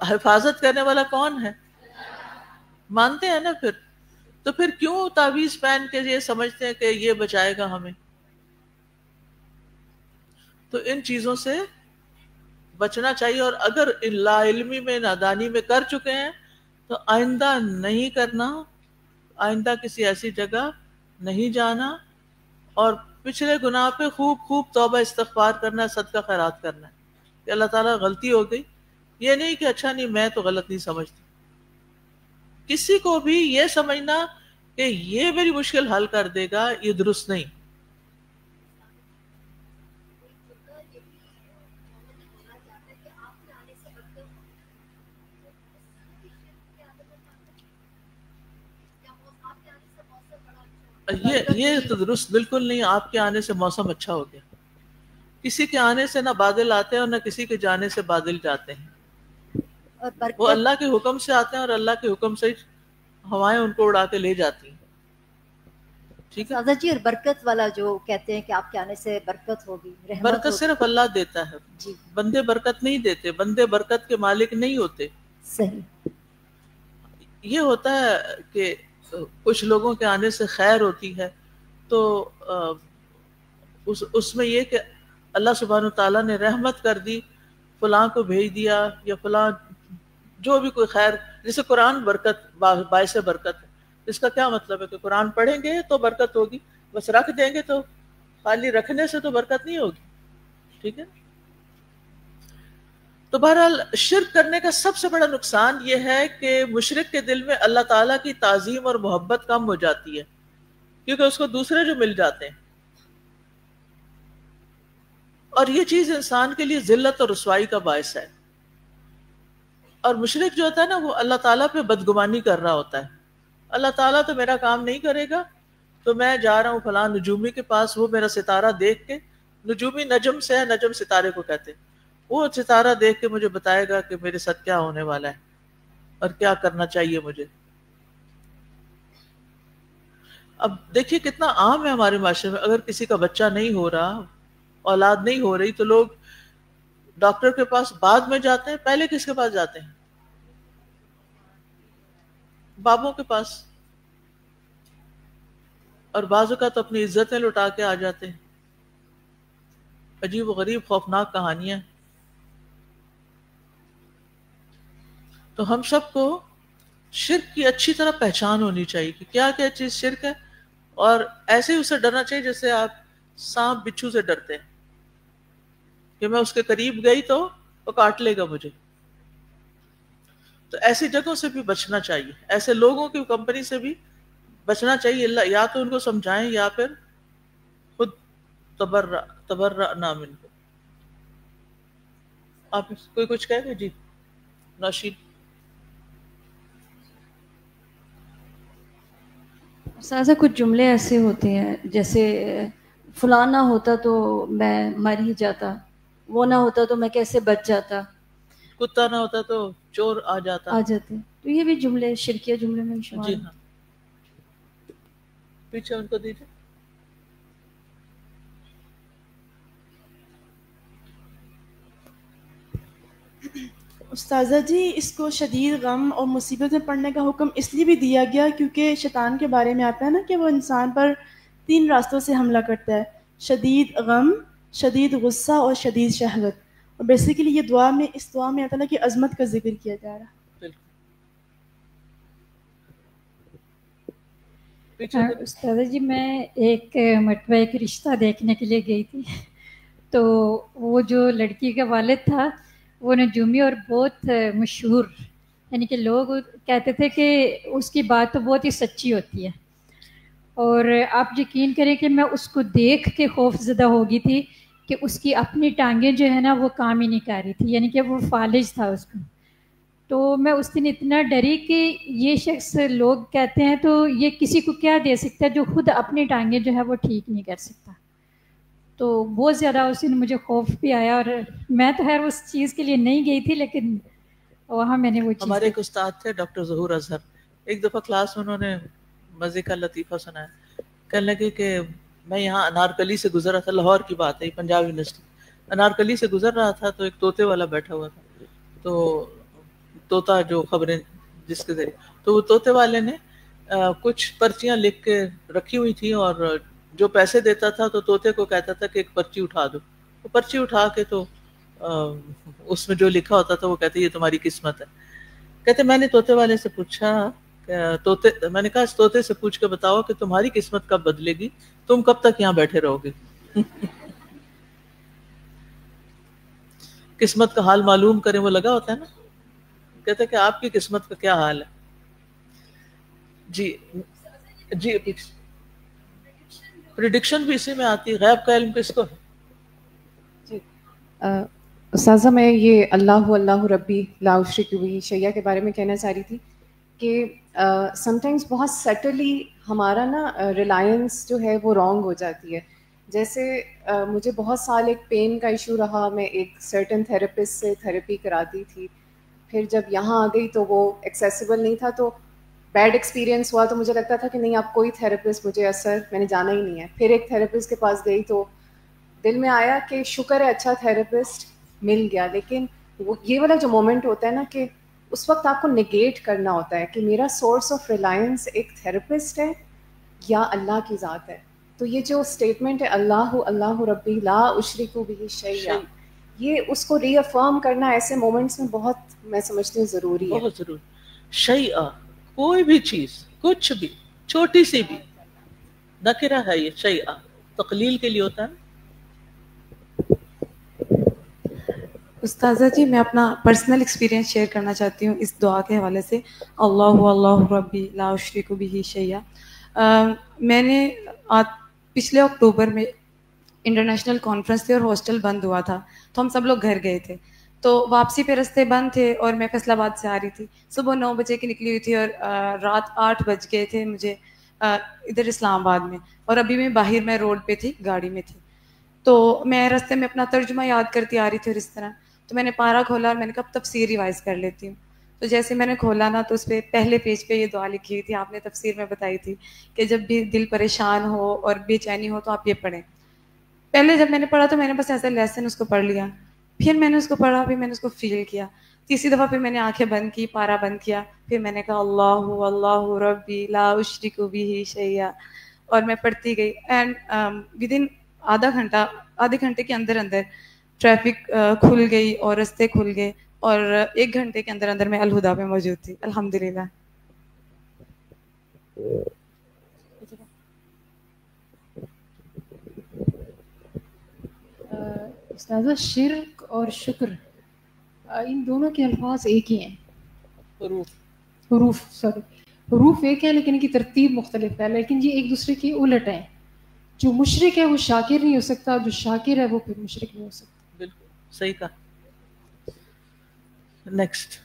حفاظت کرنے والا کون ہے؟ مانتے ہیں نا. پھر تو پھر کیوں تعویذ پہن کے یہ سمجھتے ہیں کہ یہ بچائے گا ہمیں؟ تو ان چیزوں سے بچنا چاہیے. اور اگر لا علمی میں، نادانی میں کر چکے ہیں تو آئندہ نہیں کرنا، آئندہ کسی ایسی جگہ نہیں جانا، اور پچھلے گناہ پہ خوب خوب توبہ استغفار کرنا ہے، صدقہ خیرات کرنا ہے کہ اللہ تعالیٰ غلطی ہو گئی. یہ نہیں کہ اچھا نہیں میں تو غلط نہیں سمجھتی. کسی کو بھی یہ سمجھنا کہ یہ میری مشکل حل کر دے گا، یہ درست نہیں. یہ تو درست بالکل نہیں. آپ کے آنے سے موسم اچھا ہو گیا. کسی کے آنے سے نہ بادل آتے ہیں اور نہ کسی کے جانے سے بادل جاتے ہیں. وہ اللہ کے حکم سے آتے ہیں اور اللہ کے حکم سے ہوائیں ان کو اڑا کے لے جاتی ہیں. ٹھیک ہے جی. اور برکت والا جو کہتے ہیں کہ آپ کے آنے سے برکت ہوگی، رحمت برکت ہوگی، صرف اللہ دیتا ہے جی بندے برکت نہیں دیتے، بندے برکت کے مالک نہیں ہوتے. صحیح. یہ ہوتا ہے کہ کچھ لوگوں کے آنے سے خیر ہوتی ہے تو اس میں یہ کہ اللہ سبحانہ تعالیٰ نے رحمت کر دی، فلاں کو بھیج دیا، یا فلاں جو بھی کوئی خیر. جیسے قرآن برکت، باعث برکت ہے. اس کا کیا مطلب ہے کہ قرآن پڑھیں گے تو برکت ہوگی، بس رکھ دیں گے تو خالی رکھنے سے تو برکت نہیں ہوگی. ٹھیک ہے. تو بہرحال شرک کرنے کا سب سے بڑا نقصان یہ ہے کہ مشرک کے دل میں اللہ تعالیٰ کی تعظیم اور محبت کم ہو جاتی ہے، کیونکہ اس کو دوسرے جو مل جاتے ہیں. اور یہ چیز انسان کے لیے ذلت اور رسوائی کا باعث ہے. اور مشرک جو ہوتا ہے نا وہ اللہ تعالیٰ پہ بدگمانی کر رہا ہوتا ہے. اللہ تعالیٰ تو میرا کام نہیں کرے گا، تو میں جا رہا ہوں فلاں نجومی کے پاس، وہ میرا ستارہ دیکھ کے، نجومی نجم سے ہے، نجم ستارے کو کہتے ہیں، وہ ستارہ دیکھ کے مجھے بتائے گا کہ میرے ساتھ کیا ہونے والا ہے اور کیا کرنا چاہیے مجھے. اب دیکھیے کتنا عام ہے ہمارے معاشرے میں، اگر کسی کا بچہ نہیں ہو رہا، اولاد نہیں ہو رہی، تو لوگ ڈاکٹر کے پاس بعد میں جاتے ہیں. پہلے کس کے پاس جاتے ہیں؟ بابوں کے پاس. اور بعض اوقات اپنی عزتیں لٹا کے آ جاتے ہیں. عجیب و غریب خوفناک کہانیاں. تو ہم سب کو شرک کی اچھی طرح پہچان ہونی چاہیے کہ کیا کیا چیز شرک ہے، اور ایسے ہی اسے ڈرنا چاہیے جیسے آپ سانپ بچھو سے ڈرتے ہیں کہ میں اس کے قریب گئی تو وہ کاٹ لے گا مجھے. تو ایسی جگہوں سے بھی بچنا چاہیے، ایسے لوگوں کی کمپنی سے بھی بچنا چاہیے. اللہ یا تو ان کو سمجھائیں یا پھر خود تبرأنا منہ. آپ کوئی کچھ کہے گا؟ جی نوشین. سازا کچھ جملے ایسے ہوتے ہیں جیسے فلاں نہ ہوتا تو میں مر ہی جاتا، وہ نہ ہوتا تو میں کیسے بچ جاتا، کتا نہ ہوتا تو چور آ جاتے. تو یہ بھی جملے شرکیہ جملے میں شمار جی ہیں. ہاں. پیچھے ان کو دیجیے. استاذہ جی اس کو شدید غم اور مصیبت میں پڑھنے کا حکم اس لیے بھی دیا گیا کیونکہ شیطان کے بارے میں آتا ہے نا کہ وہ انسان پر 3 راستوں سے حملہ کرتا ہے، شدید غم، شدید غصہ اور شدید شہوت، اور بیسیکلی یہ دعا میں اس دعا میں اللہ تعالیٰ کی عظمت کا ذکر کیا جا رہا ہے۔ استاذہ جی میں ایک مرتبہ ایک رشتہ دیکھنے کے لیے گئی تھی، تو وہ جو لڑکی کا والد تھا وہ نجومی اور بہت مشہور، یعنی کہ لوگ کہتے تھے کہ اس کی بات تو بہت ہی سچی ہوتی ہے، اور آپ یقین کریں کہ میں اس کو دیکھ کے خوف زدہ ہو گئی تھی کہ اس کی اپنی ٹانگیں جو ہے نا وہ کام ہی نہیں کر رہی تھی، یعنی کہ وہ فالج تھا اس کو۔ تو میں اس دن اتنا ڈری کہ یہ شخص لوگ کہتے ہیں تو یہ کسی کو کیا دے سکتا ہے جو خود اپنی ٹانگیں جو ہے وہ ٹھیک نہیں کر سکتا۔ تو بہت زیادہ اس دن مجھے خوف بھی آیا، اور میں تو خیر اس چیز کے لیے نہیں گئی تھی، لیکن وہاں میں نے وہ چیز ہمارے ایک استاد تھے ڈاکٹر ظہور اظہر، ایک دفعہ کلاس میں انہوں نے مزے کا لطیفہ سنایا، کہنے لگے کہ میں یہاں انارکلی سے گزر رہا تھا، لاہور کی بات ہے، پنجاب یونیورسٹی، انارکلی سے گزر رہا تھا تو ایک طوطے والا بیٹھا ہوا تھا، تو طوطا جو خبریں جس کے ذریعے، تو وہ طوطے والے نے کچھ پرچیاں لکھ کے رکھی ہوئی تھیں، اور جو پیسے دیتا تھا تو طوطے کو کہتا تھا کہ ایک پرچی اٹھا دو، وہ پرچی اٹھا کے تو اس میں جو لکھا ہوتا تھا وہ کہتے یہ تمہاری قسمت ہے۔ کہتے میں نے طوطے والے سے پوچھا، میں نے کہا اس طوطے سے پوچھ کے بتاؤ کہ تمہاری قسمت کب بدلے گی، تم کب تک یہاں بیٹھے رہو گے؟ قسمت کا حال معلوم کریں، وہ لگا ہوتا ہے نا، کہتے کہ آپ کی قسمت کا کیا حال ہے۔ جی جی پریڈکشن بھی اسی میں آتی ہے، غیب کا علم کس کو ہے؟ جی استاذہ میں یہ اللہ ربی لا اشرک بہ شیئا کے بارے میں کہنا چاہ رہی تھی کہ سم ٹائمز بہت سٹلی ہمارا نا ریلائنس جو ہے وہ رانگ ہو جاتی ہے۔ جیسے مجھے بہت سال ایک پین کا ایشو رہا، میں ایک سرٹن تھراپسٹ سے تھراپی کراتی تھی، پھر جب یہاں آ گئی تو وہ ایکسیسیبل نہیں تھا، تو بیڈ ایکسپیرینس ہوا، تو مجھے لگتا تھا کہ نہیں اب کوئی تھراپسٹ مجھے میں نے جانا ہی نہیں ہے۔ پھر ایک تھراپسٹ کے پاس گئی تو دل میں آیا کہ شکر ہے اچھا تھراپسٹ مل گیا، لیکن یہ والا جو مومنٹ ہوتا ہے نا کہ اس وقت آپ کو نگیٹ کرنا ہوتا ہے کہ میرا سورس آف ریلائنس ایک تھراپسٹ ہے یا اللہ کی ذات ہے۔ تو یہ جو اسٹیٹمنٹ ہے اللہ ربی لا اشرک بہ شیئا، یہ اس کو ری افرم کرنا ایسے مومنٹس میں بہت میں سمجھتی ہوں ضروری ہے، بہت ضروری۔ شیئا کوئی بھی چیز، کچھ بھی، چھوٹی سی بھی نکرہ ہے، یہ شیئا تقلیل کے لیے ہوتا ہے۔ استاذہ جی میں اپنا پرسنل ایکسپیرینس شیئر کرنا چاہتی ہوں اس دعا کے حوالے سے، اللہ ربی لا اشرک بہ شیئا۔ میں نے پچھلے اکتوبر میں انٹرنیشنل کانفرنس تھی اور ہاسٹل بند ہوا تھا، تو ہم سب لوگ گھر گئے تھے، تو واپسی پہ رستے بند تھے اور میں فیصل آباد سے آ رہی تھی، صبح 9 بجے کی نکلی ہوئی تھی اور رات 8 بج گئے تھے مجھے ادھر اسلام آباد میں، اور ابھی میں باہر میں روڈ پہ تھی، گاڑی میں تھی، تو میں رستے میں اپنا ترجمہ یاد کرتی آ رہی تھی، اور اس طرح تو میں نے پارہ کھولا اور میں نے کہا اب تفسیر ریوائز کر لیتی ہوں۔ تو جیسے میں نے کھولا نا تو اس پہ پہلے پیج پہ یہ دعا لکھی ہوئی تھی، آپ نے تفسیر میں بتائی تھی کہ جب بھی دل پریشان ہو اور بے چینی ہو تو آپ یہ پڑھیں۔ پہلے جب میں نے پڑھا تو میں نے بس ایسا لیسن اس کو پڑھ لیا، پھر میں نے اس کو پڑھا، پھر میں نے اس کو فیل کیا، تیسری دفعہ پھر میں نے آنکھیں بند کی، پارہ بند کیا، پھر میں نے کہا اللہ ربی لا اشرک بہ شیئا، اور میں پڑھتی گئی، اینڈ ود ان آدھے گھنٹے کے اندر ٹریفک کھل گئی اور رستے کھل گئے، اور 1 گھنٹے کے اندر میں الہدا پہ موجود تھی، الحمدللہ۔ استاذہ شرک اور شکر ان دونوں کے الفاظ ایک ہی ہیں، حروف ایک ہے لیکن ان کی ترتیب مختلف ہے، لیکن یہ ایک دوسرے کے الٹ ہیں۔ جو مشرک ہے وہ شاکر نہیں ہو سکتا، جو شاکر ہے وہ پھر مشرک نہیں ہو سکتا۔ بالکل صحیح کہا۔ نیکسٹ۔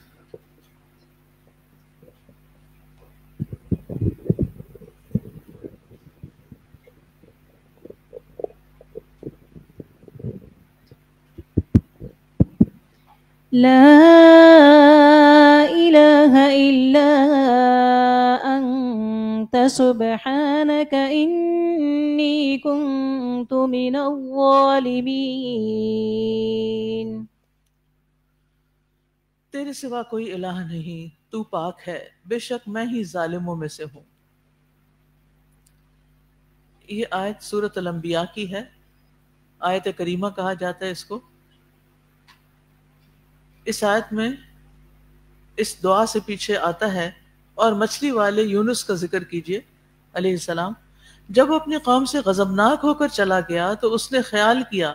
لا الہ الا انت سبحانک انی کنت من الظالمین۔ تیرے سوا کوئی الہ نہیں، تو پاک ہے، بے شک میں ہی ظالموں میں سے ہوں۔ یہ آیت سورۃ الانبیاء کی ہے، آیت کریمہ کہا جاتا ہے اس کو۔ اس آیت میں اس دعا سے پیچھے آتا ہے اور مچھلی والے یونس کا ذکر کیجئے علیہ السلام۔ جب وہ اپنی قوم سے غضبناک ہو کر چلا گیا تو اس نے خیال کیا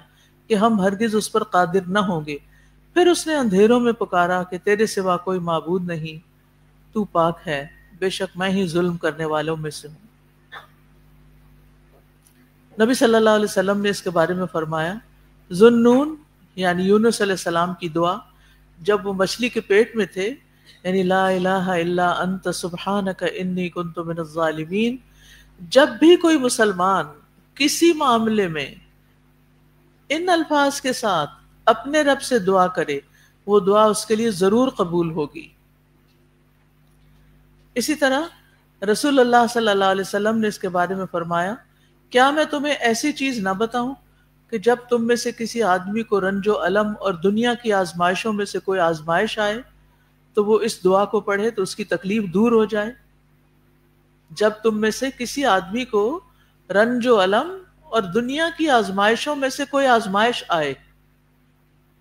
کہ ہم ہرگز اس پر قادر نہ ہوں گے، پھر اس نے اندھیروں میں پکارا کہ تیرے سوا کوئی معبود نہیں، تو پاک ہے، بے شک میں ہی ظلم کرنے والوں میں سے ہوں۔ نبی صلی اللہ علیہ وسلم نے اس کے بارے میں فرمایا، ذُنُّون یعنی یونس علیہ السلام کی دعا جب وہ مچھلی کے پیٹ میں تھے، یعنی لا الہ الا انت سبحانک انی کنت من الظالمین، جب بھی کوئی مسلمان کسی معاملے میں ان الفاظ کے ساتھ اپنے رب سے دعا کرے، وہ دعا اس کے لیے ضرور قبول ہوگی۔ اسی طرح رسول اللہ صلی اللہ علیہ وسلم نے اس کے بارے میں فرمایا، کیا میں تمہیں ایسی چیز نہ بتاؤں کہ جب تم میں سے کسی آدمی کو رنج و الم اور دنیا کی آزمائشوں میں سے کوئی آزمائش آئے تو وہ اس دعا کو پڑھے تو اس کی تکلیف دور ہو جائے۔ جب تم میں سے کسی آدمی کو رنج و الم اور دنیا کی آزمائشوں میں سے کوئی آزمائش آئے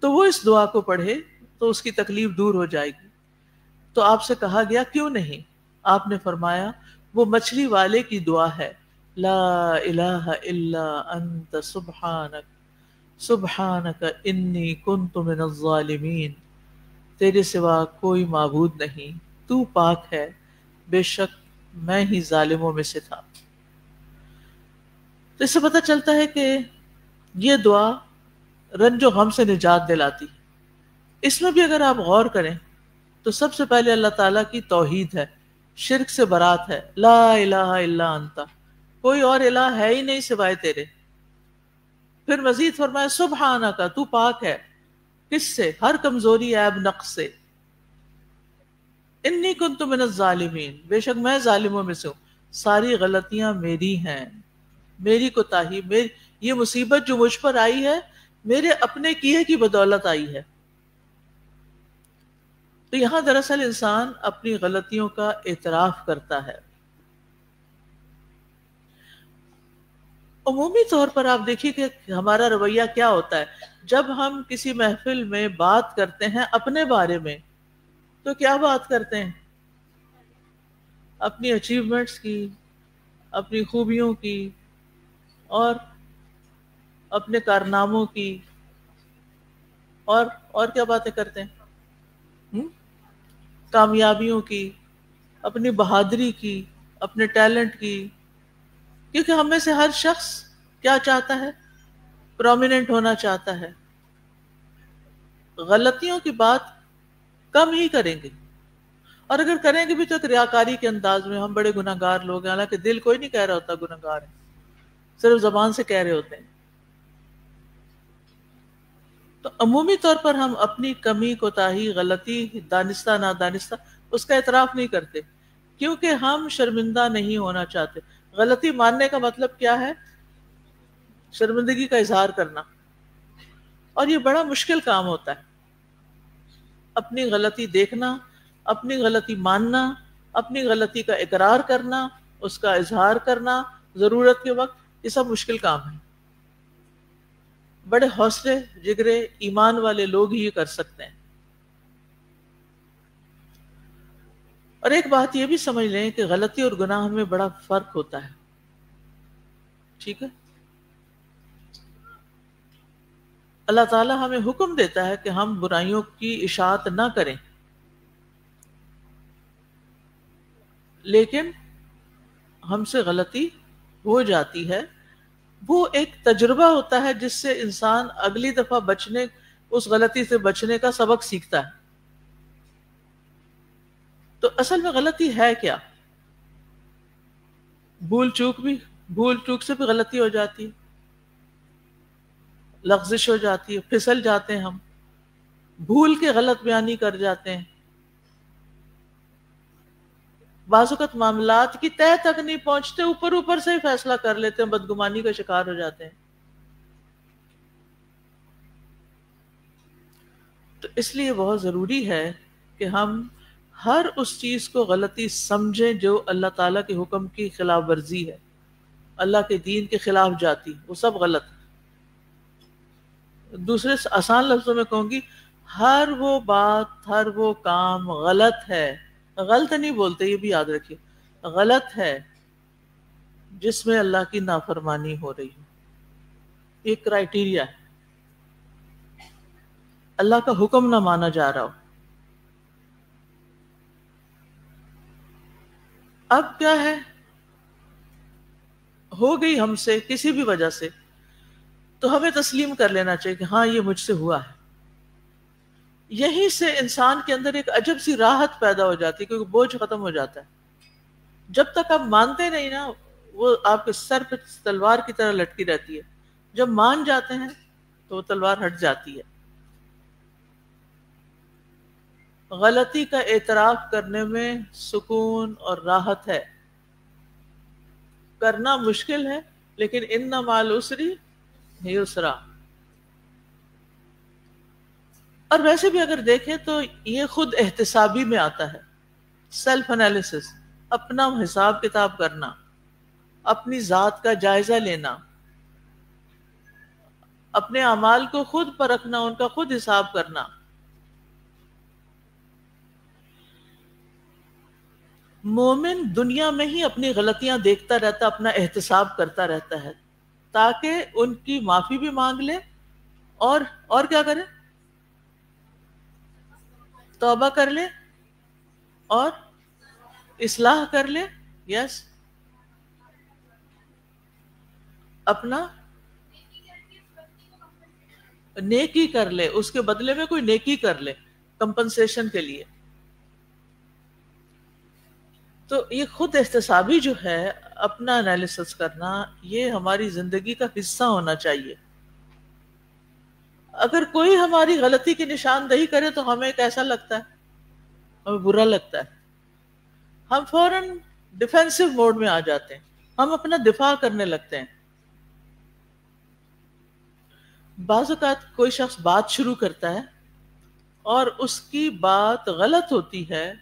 تو وہ اس دعا کو پڑھے تو اس کی تکلیف دور ہو جائے گی۔ تو آپ سے کہا گیا کیوں نہیں؟ آپ نے فرمایا وہ مچھلی والے کی دعا ہے، لا الہ الا انت سبحانک سبحانک انی کنت من الظالمین، تیرے سوا کوئی معبود نہیں، تو پاک ہے، بے شک میں ہی ظالموں میں سے تھا۔ تو اس سے پتہ چلتا ہے کہ یہ دعا رنج و غم سے نجات دلاتی۔ اس میں بھی اگر آپ غور کریں تو سب سے پہلے اللہ تعالیٰ کی توحید ہے، شرک سے برات ہے، لا الہ الا انت، کوئی اور الہ ہے ہی نہیں سوائے تیرے۔ پھر مزید فرمایا سبحانک، تو پاک ہے، کس سے؟ ہر کمزوری، عیب، نقص سے۔ انی کنت من الظالمین، بے شک میں ظالموں میں سے ہوں، ساری غلطیاں میری ہیں، میری کوتاہی، یہ مصیبت جو مجھ پر آئی ہے میرے اپنے کیے کی بدولت آئی ہے۔ تو یہاں دراصل انسان اپنی غلطیوں کا اعتراف کرتا ہے۔ عمومی طور پر آپ دیکھیے کہ ہمارا رویہ کیا ہوتا ہے جب ہم کسی محفل میں بات کرتے ہیں اپنے بارے میں، تو کیا بات کرتے ہیں؟ اپنی اچیومنٹس کی، اپنی خوبیوں کی، اور اپنے کارناموں کی، اور کیا باتیں کرتے ہیں؟ کامیابیوں کی، اپنی بہادری کی، اپنے ٹیلنٹ کی، کیونکہ ہم میں سے ہر شخص کیا چاہتا ہے؟ پرومیننٹ ہونا چاہتا ہے۔ غلطیوں کی بات کم ہی کریں گے، اور اگر کریں گے بھی تو ایک ریاکاری کے انداز میں، ہم بڑے گناہگار لوگ ہیں، حالانکہ دل کوئی نہیں کہہ رہا ہوتا گناہگار ہے، صرف زبان سے کہہ رہے ہوتے ہیں۔ تو عمومی طور پر ہم اپنی کمی، کوتاہی، غلطی، دانستہ نادانستہ اس کا اعتراف نہیں کرتے، کیونکہ ہم شرمندہ نہیں ہونا چاہتے۔ غلطی ماننے کا مطلب کیا ہے؟ شرمندگی کا اظہار کرنا، اور یہ بڑا مشکل کام ہوتا ہے۔ اپنی غلطی دیکھنا، اپنی غلطی ماننا، اپنی غلطی کا اقرار کرنا، اس کا اظہار کرنا ضرورت کے وقت، یہ سب مشکل کام ہے۔ بڑے حوصلے جگرے ایمان والے لوگ ہی یہ کر سکتے ہیں۔ اور ایک بات یہ بھی سمجھ لیں کہ غلطی اور گناہ میں بڑا فرق ہوتا ہے، ٹھیک ہے؟ اللہ تعالیٰ ہمیں حکم دیتا ہے کہ ہم برائیوں کی اشاعت نہ کریں، لیکن ہم سے غلطی ہو جاتی ہے۔ وہ ایک تجربہ ہوتا ہے جس سے انسان اگلی دفعہ اس غلطی سے بچنے کا سبق سیکھتا ہے۔ تو اصل میں غلطی ہے کیا؟ بھول چوک سے بھی غلطی ہو جاتی ہے، لغزش ہو جاتی ہے، پھسل جاتے ہیں، ہم بھول کے غلط بیانی کر جاتے ہیں، بعض اوقات معاملات کی تہہ تک نہیں پہنچتے، اوپر سے ہی فیصلہ کر لیتے ہیں، بدگمانی کا شکار ہو جاتے ہیں۔ تو اس لیے بہت ضروری ہے کہ ہم ہر اس چیز کو غلطی سمجھیں جو اللہ تعالیٰ کے حکم کی خلاف ورزی ہے، اللہ کے دین کے خلاف جاتی، وہ سب غلط ہے۔ دوسرے آسان لفظوں میں کہوں گی، ہر وہ بات، ہر وہ کام غلط ہے، غلط نہیں بولتے، یہ بھی یاد رکھیے، غلط ہے جس میں اللہ کی نافرمانی ہو رہی ہے۔ یہ کرائیٹیریا ہے، اللہ کا حکم نہ مانا جا رہا ہو۔ اب کیا ہے، ہو گئی ہم سے کسی بھی وجہ سے، تو ہمیں تسلیم کر لینا چاہیے کہ ہاں یہ مجھ سے ہوا ہے۔ یہیں سے انسان کے اندر ایک عجب سی راحت پیدا ہو جاتی ہے، کیونکہ بوجھ ختم ہو جاتا ہے۔ جب تک آپ مانتے نہیں نا، وہ آپ کے سر پہ تلوار کی طرح لٹکی رہتی ہے۔ جب مان جاتے ہیں تو وہ تلوار ہٹ جاتی ہے۔ غلطی کا اعتراف کرنے میں سکون اور راحت ہے۔ کرنا مشکل ہے، لیکن ان مع العسر یسرا۔ اور ویسے بھی اگر دیکھیں تو یہ خود احتسابی میں آتا ہے، سیلف انالیسس، اپنا حساب کتاب کرنا، اپنی ذات کا جائزہ لینا، اپنے اعمال کو خود پرکھنا، ان کا خود حساب کرنا۔ مومن دنیا میں ہی اپنی غلطیاں دیکھتا رہتا، اپنا احتساب کرتا رہتا ہے، تاکہ ان کی معافی بھی مانگ لے اور کیا کرے، توبہ کر لے اور اصلاح کر لے، یس، اپنا نیکی کر لے، اس کے بدلے میں کوئی نیکی کر لے کمپنسیشن کے لیے۔ تو یہ خود احتسابی جو ہے، اپنا انالیسس کرنا، یہ ہماری زندگی کا حصہ ہونا چاہیے۔ اگر کوئی ہماری غلطی کی نشاندہی کرے تو ہمیں کیسا لگتا ہے؟ ہمیں برا لگتا ہے، ہم فوراً ڈیفینسو موڈ میں آ جاتے ہیں، ہم اپنا دفاع کرنے لگتے ہیں۔ بعض اوقات کوئی شخص بات شروع کرتا ہے اور اس کی بات غلط ہوتی ہے،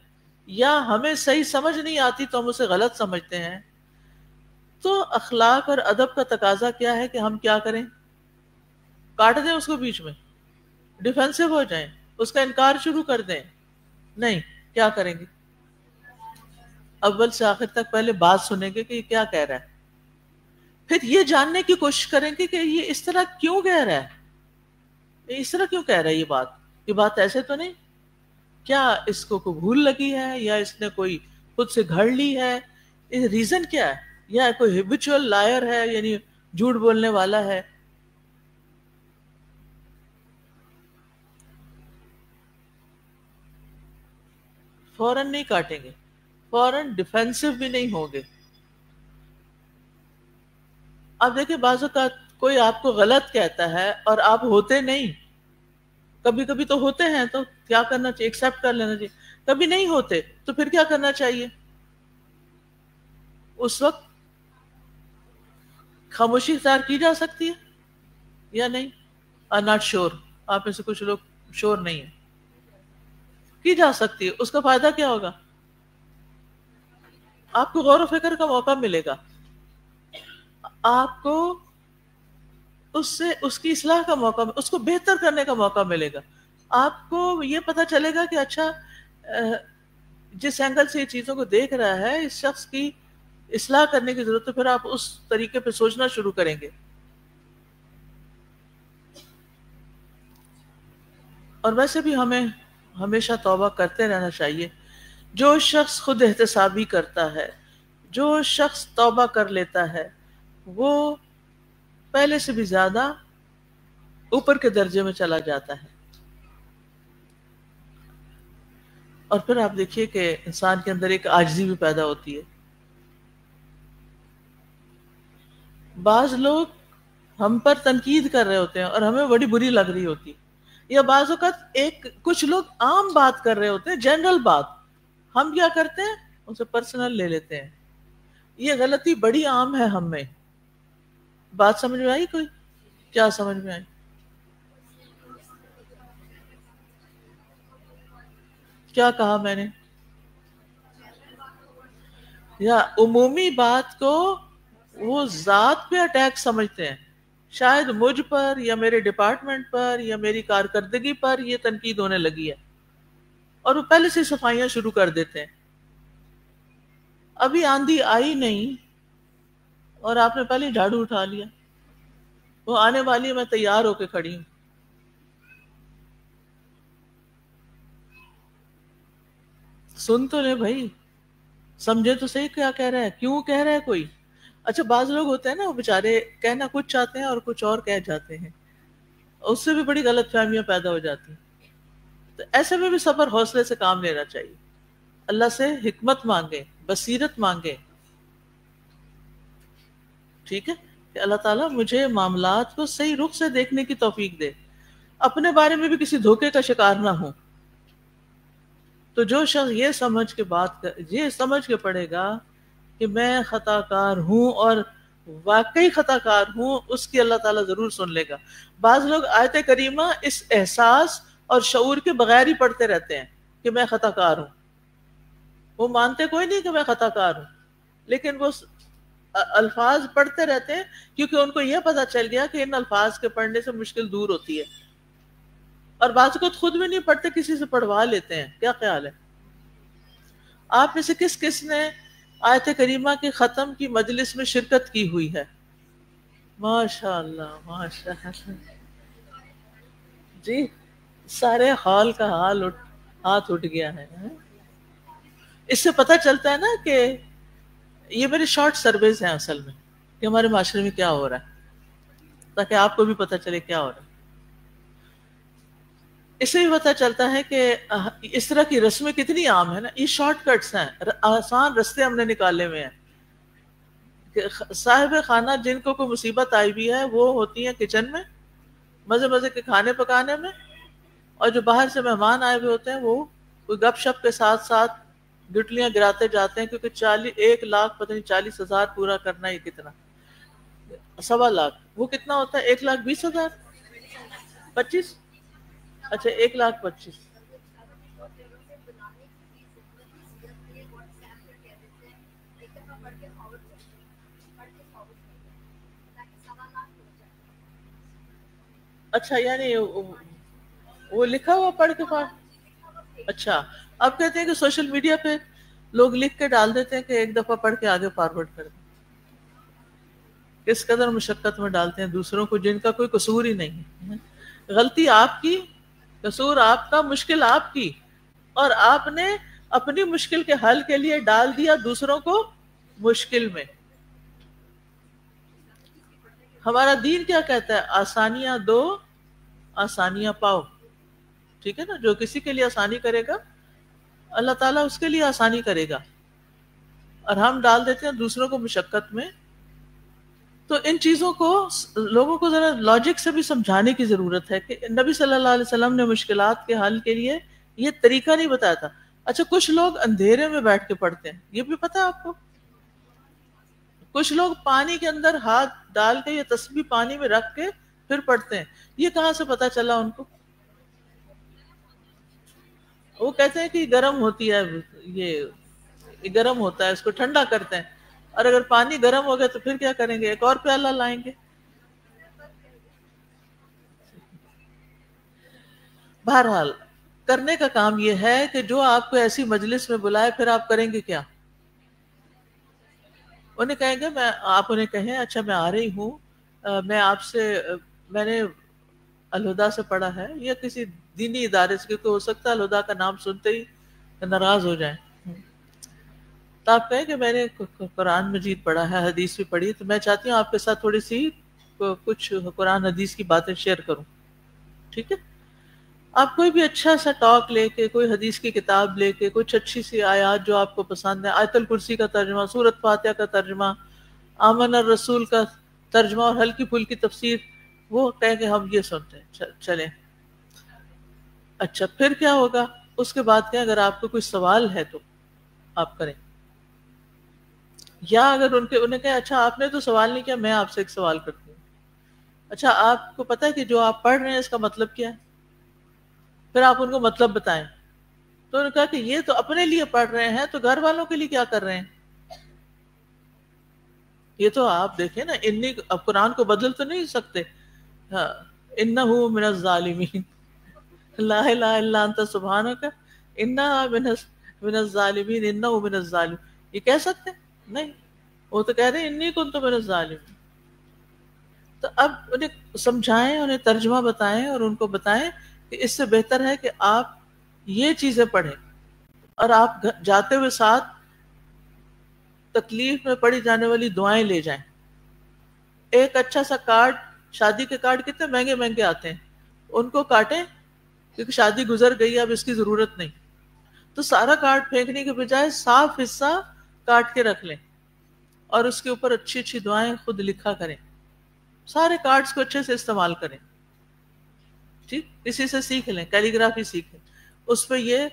یا ہمیں صحیح سمجھ نہیں آتی تو ہم اسے غلط سمجھتے ہیں، تو اخلاق اور ادب کا تقاضا کیا ہے کہ ہم کیا کریں؟ کاٹ دیں اس کو بیچ میں، ڈیفینسو ہو جائیں، اس کا انکار شروع کر دیں؟ نہیں، کیا کریں گے؟ اول سے آخر تک پہلے بات سنیں گے کہ یہ کیا کہہ رہا ہے، پھر یہ جاننے کی کوشش کریں گے کہ یہ اس طرح کیوں کہہ رہا ہے، یہ اس طرح کیوں کہہ رہا ہے، یہ بات ایسے تو نہیں، کیا اس کو کوئی بھول لگی ہے، یا اس نے کوئی خود سے گھڑ لی ہے، ریزن کیا ہے، یا کوئی ہیبچول لائر ہے، یعنی جھوٹ بولنے والا ہے۔ فوراً نہیں کاٹیں گے، فوراً ڈیفینسو بھی نہیں ہوں گے۔ آپ دیکھیں بعض اوقات کوئی آپ کو غلط کہتا ہے اور آپ ہوتے نہیں، کبھی کبھی تو ہوتے ہیں، تو کیا کرنا چاہیے؟ ایکسپٹ کر لینا چاہیے۔ کبھی نہیں ہوتے تو پھر کیا کرنا چاہیے؟ اس وقت خاموشی اختیار کی جا سکتی ہے یا نہیں؟ ناٹ شور، آپ میں سے کچھ لوگ شور نہیں ہیں، کی جا سکتی ہے۔ اس کا فائدہ کیا ہوگا؟ آپ کو غور و فکر کا موقع ملے گا، آپ کو اس کی اصلاح کا موقع، اس کو بہتر کرنے کا موقع ملے گا۔ آپ کو یہ پتہ چلے گا کہ اچھا، جس اینگل سے یہ چیزوں کو دیکھ رہا ہے، اس شخص کی اصلاح کرنے کی ضرورت ہے، پھر آپ اس طریقے پہ سوچنا شروع کریں گے۔ اور ویسے بھی ہمیں ہمیشہ توبہ کرتے رہنا چاہیے۔ جو شخص خود احتسابی کرتا ہے، جو شخص توبہ کر لیتا ہے، وہ پہلے سے بھی زیادہ اوپر کے درجے میں چلا جاتا ہے۔ اور پھر آپ دیکھیے کہ انسان کے اندر ایک عاجزی بھی پیدا ہوتی ہے۔ بعض لوگ ہم پر تنقید کر رہے ہوتے ہیں اور ہمیں بڑی بری لگ رہی ہوتی، یا بعض اوقات کچھ لوگ عام بات کر رہے ہوتے ہیں، جنرل بات، ہم کیا کرتے ہیں؟ اسے پرسنل لے لیتے ہیں۔ یہ غلطی بڑی عام ہے ہم میں۔ بات سمجھ میں آئی؟ کوئی کیا سمجھ میں آئی؟ کیا کہا میں نے؟ یا عمومی بات کو وہ ذات پہ اٹیک سمجھتے ہیں، شاید مجھ پر یا میرے ڈپارٹمنٹ پر یا میری کارکردگی پر یہ تنقید ہونے لگی ہے، اور وہ پہلے سے صفائیاں شروع کر دیتے ہیں. ابھی آندھی آئی نہیں اور آپ نے پہلے جھاڑو اٹھا لیا، وہ آنے والی ہے، میں تیار ہو کے کھڑی ہوں. سن تو لے بھائی، سمجھے تو صحیح کیا کہہ رہا ہے، کیوں کہہ رہا ہے کوئی. اچھا بعض لوگ ہوتے ہیں نا، وہ بےچارے کہنا کچھ چاہتے ہیں اور کچھ اور کہہ جاتے ہیں، اس سے بھی بڑی غلط فہمیاں پیدا ہو جاتی ہیں. تو ایسے میں بھی صبر حوصلے سے کام لینا چاہیے، اللہ سے حکمت مانگے، بصیرت مانگے. ٹھیک ہے کہ اللہ تعالیٰ مجھے معاملات کو صحیح رخ سے دیکھنے کی توفیق دے، اپنے بارے میں بھی کسی دھوکے کا شکار نہ ہوں. تو جو شخص یہ سمجھ کے پڑھے گا کہ میں خطا کار ہوں اور واقعی خطا کار ہوں، اس کی اللہ تعالیٰ ضرور سن لے گا. بعض لوگ آیت کریمہ اس احساس اور شعور کے بغیر ہی پڑھتے رہتے ہیں کہ میں خطا کار ہوں. وہ مانتے کوئی نہیں کہ میں خطا کار ہوں، لیکن وہ الفاظ پڑھتے رہتے ہیں کیونکہ ان کو یہ پتا چل گیا کہ ان الفاظ کے پڑھنے سے مشکل دور ہوتی ہے. اور بعض کو خود بھی نہیں پڑھتے، کسی سے پڑھوا لیتے ہیں. کیا خیال ہے؟ آپ میں سے کس کس نے آیت کریمہ کے ختم کی مجلس میں شرکت کی ہوئی ہے؟ ماشاء اللہ ماشاء اللہ. جی سارے ہال کا ہاتھ اٹھ گیا ہے. اس سے پتہ چلتا ہے نا کہ یہ میرے شارٹ سرویز ہیں اصل میں، کہ ہمارے معاشرے میں کیا ہو رہا ہے، تاکہ آپ کو بھی پتہ چلے کیا ہو رہا ہے. اس سے بھی پتہ چلتا ہے کہ اس طرح کی رسمیں کتنی عام ہیں نا. یہ شارٹ کٹس ہیں، آسان رستے ہم نے نکالے ہوئے ہیں. صاحب خانہ جن کو کوئی مصیبت آئی بھی ہے وہ ہوتی ہیں کچن میں مزے مزے کے کھانے پکانے میں، اور جو باہر سے مہمان آئے ہوئے ہوتے ہیں وہ کوئی گپ شپ کے ساتھ ساتھ گٹلیاں گراتے جاتے ہیں، کیونکہ 1 لاکھ پتہ نہیں 40,000 پورا کرنا، یہ کتنا 1.25 لاکھ، وہ کتنا ہوتا ہے 1,20,000 25، اچھا 1,25,000. اچھا یعنی وہ لکھا ہوا پڑھ کے اچھا اب کہتے ہیں کہ سوشل میڈیا پہ لوگ لکھ کے ڈال دیتے ہیں کہ ایک دفعہ پڑھ کے آگے فارورڈ کر دیں. کس قدر مشقت میں ڈالتے ہیں دوسروں کو جن کا کوئی قصور ہی نہیں ہے. غلطی آپ کی، قصور آپ کا، مشکل آپ کی، اور آپ نے اپنی مشکل کے حل کے لیے ڈال دیا دوسروں کو مشکل میں. ہمارا دین کیا کہتا ہے؟ آسانیاں دو آسانیاں پاؤ. ٹھیک ہے نا، جو کسی کے لیے آسانی کرے گا اللہ تعالیٰ اس کے لیے آسانی کرے گا، اور ہم ڈال دیتے ہیں دوسروں کو مشقت میں. تو ان چیزوں کو لوگوں کو ذرا لاجک سے بھی سمجھانے کی ضرورت ہے کہ نبی صلی اللہ علیہ وسلم نے مشکلات کے حل کے لیے یہ طریقہ نہیں بتایا تھا. اچھا کچھ لوگ اندھیرے میں بیٹھ کے پڑھتے ہیں، یہ بھی پتا ہے آپ کو. کچھ لوگ پانی کے اندر ہاتھ ڈال کے یا تسبیح پانی میں رکھ کے پھر پڑھتے ہیں. یہ کہاں سے پتا چلا ان کو؟ وہ کہتے ہیں کہ گرم ہوتی ہے، یہ گرم ہوتا ہے، اس کو ٹھنڈا کرتے ہیں. اور اگر پانی گرم ہو گیا تو پھر کیا کریں گے؟ ایک اور پیالہ لائیں گے. بہرحال کرنے کا کام یہ ہے کہ جو آپ کو ایسی مجلس میں بلائے پھر آپ کریں گے کیا؟ انہیں کہیں گے آپ انہیں کہیں اچھا میں آ رہی ہوں، میں آپ سے، میں نے الہدا سے پڑھا ہے یا کسی دینی ادارے سے، کیونکہ ہو سکتا ہے الہدا کا نام سنتے ہی ناراض ہو جائیں. تو آپ کہیں کہ میں نے قرآن مجید پڑھا ہے، حدیث بھی پڑھی، تو میں چاہتی ہوں آپ کے ساتھ تھوڑی سی کچھ قرآن حدیث کی باتیں شیئر کروں. ٹھیک ہے، آپ کوئی بھی اچھا سا ٹاک لے کے، کوئی حدیث کی کتاب لے کے، کچھ اچھی سی آیات جو آپ کو پسند ہے، آیت الکرسی کا ترجمہ، سورۃ فاتحہ کا ترجمہ، آمن الرسول کا ترجمہ اور ہلکی پھلکی تفسیر، وہ کہیں کہ ہم یہ سنتے ہیں، چلیں. اچھا پھر کیا ہوگا؟ اس کے بعد کیا، اگر آپ کو کوئی سوال ہے تو آپ کریں، یا اگر انہیں کہیں اچھا آپ نے تو سوال نہیں کیا، میں آپ سے ایک سوال کرتی ہوں. اچھا آپ کو پتہ ہے کہ جو آپ پڑھ رہے ہیں اس کا مطلب کیا ہے؟ پھر آپ ان کو مطلب بتائیں. تو انہوں نے کہا کہ یہ تو اپنے لیے پڑھ رہے ہیں تو گھر والوں کے لیے کیا کر رہے ہیں؟ یہ تو آپ دیکھیں نا، اب قرآن کو بدل تو نہیں سکتے. ہاں، انہو من الظالمین، لا الہ الا انت سبحانک انہا من الظالمین، انہو من الظالمین، یہ کہہ سکتے نہیں؟ وہ تو کہہ رہے ہیں انی کنت من الظالمین. تو اب انہیں سمجھائیں، انہیں ترجمہ بتائیں اور ان کو بتائیں کہ اس سے بہتر ہے کہ آپ یہ چیزیں پڑھیں اور آپ جاتے ہوئے ساتھ تکلیف میں پڑھی جانے والی دعائیں لے جائیں. ایک اچھا سا کارڈ، شادی کے کارڈ کتنے مہنگے مہنگے آتے ہیں، ان کو کاٹیں کیونکہ شادی گزر گئی، اب اس کی ضرورت نہیں. تو سارا کارڈ پھینکنے کے بجائے صاف حصہ کاٹ کے رکھ لیں اور اس کے اوپر اچھی اچھی دعائیں خود لکھا کریں. سارے کارڈز کو اچھے سے استعمال کریں. ٹھیک، کسی سے سیکھ لیں، کیلی گرافی سیکھیں، اس پہ یہ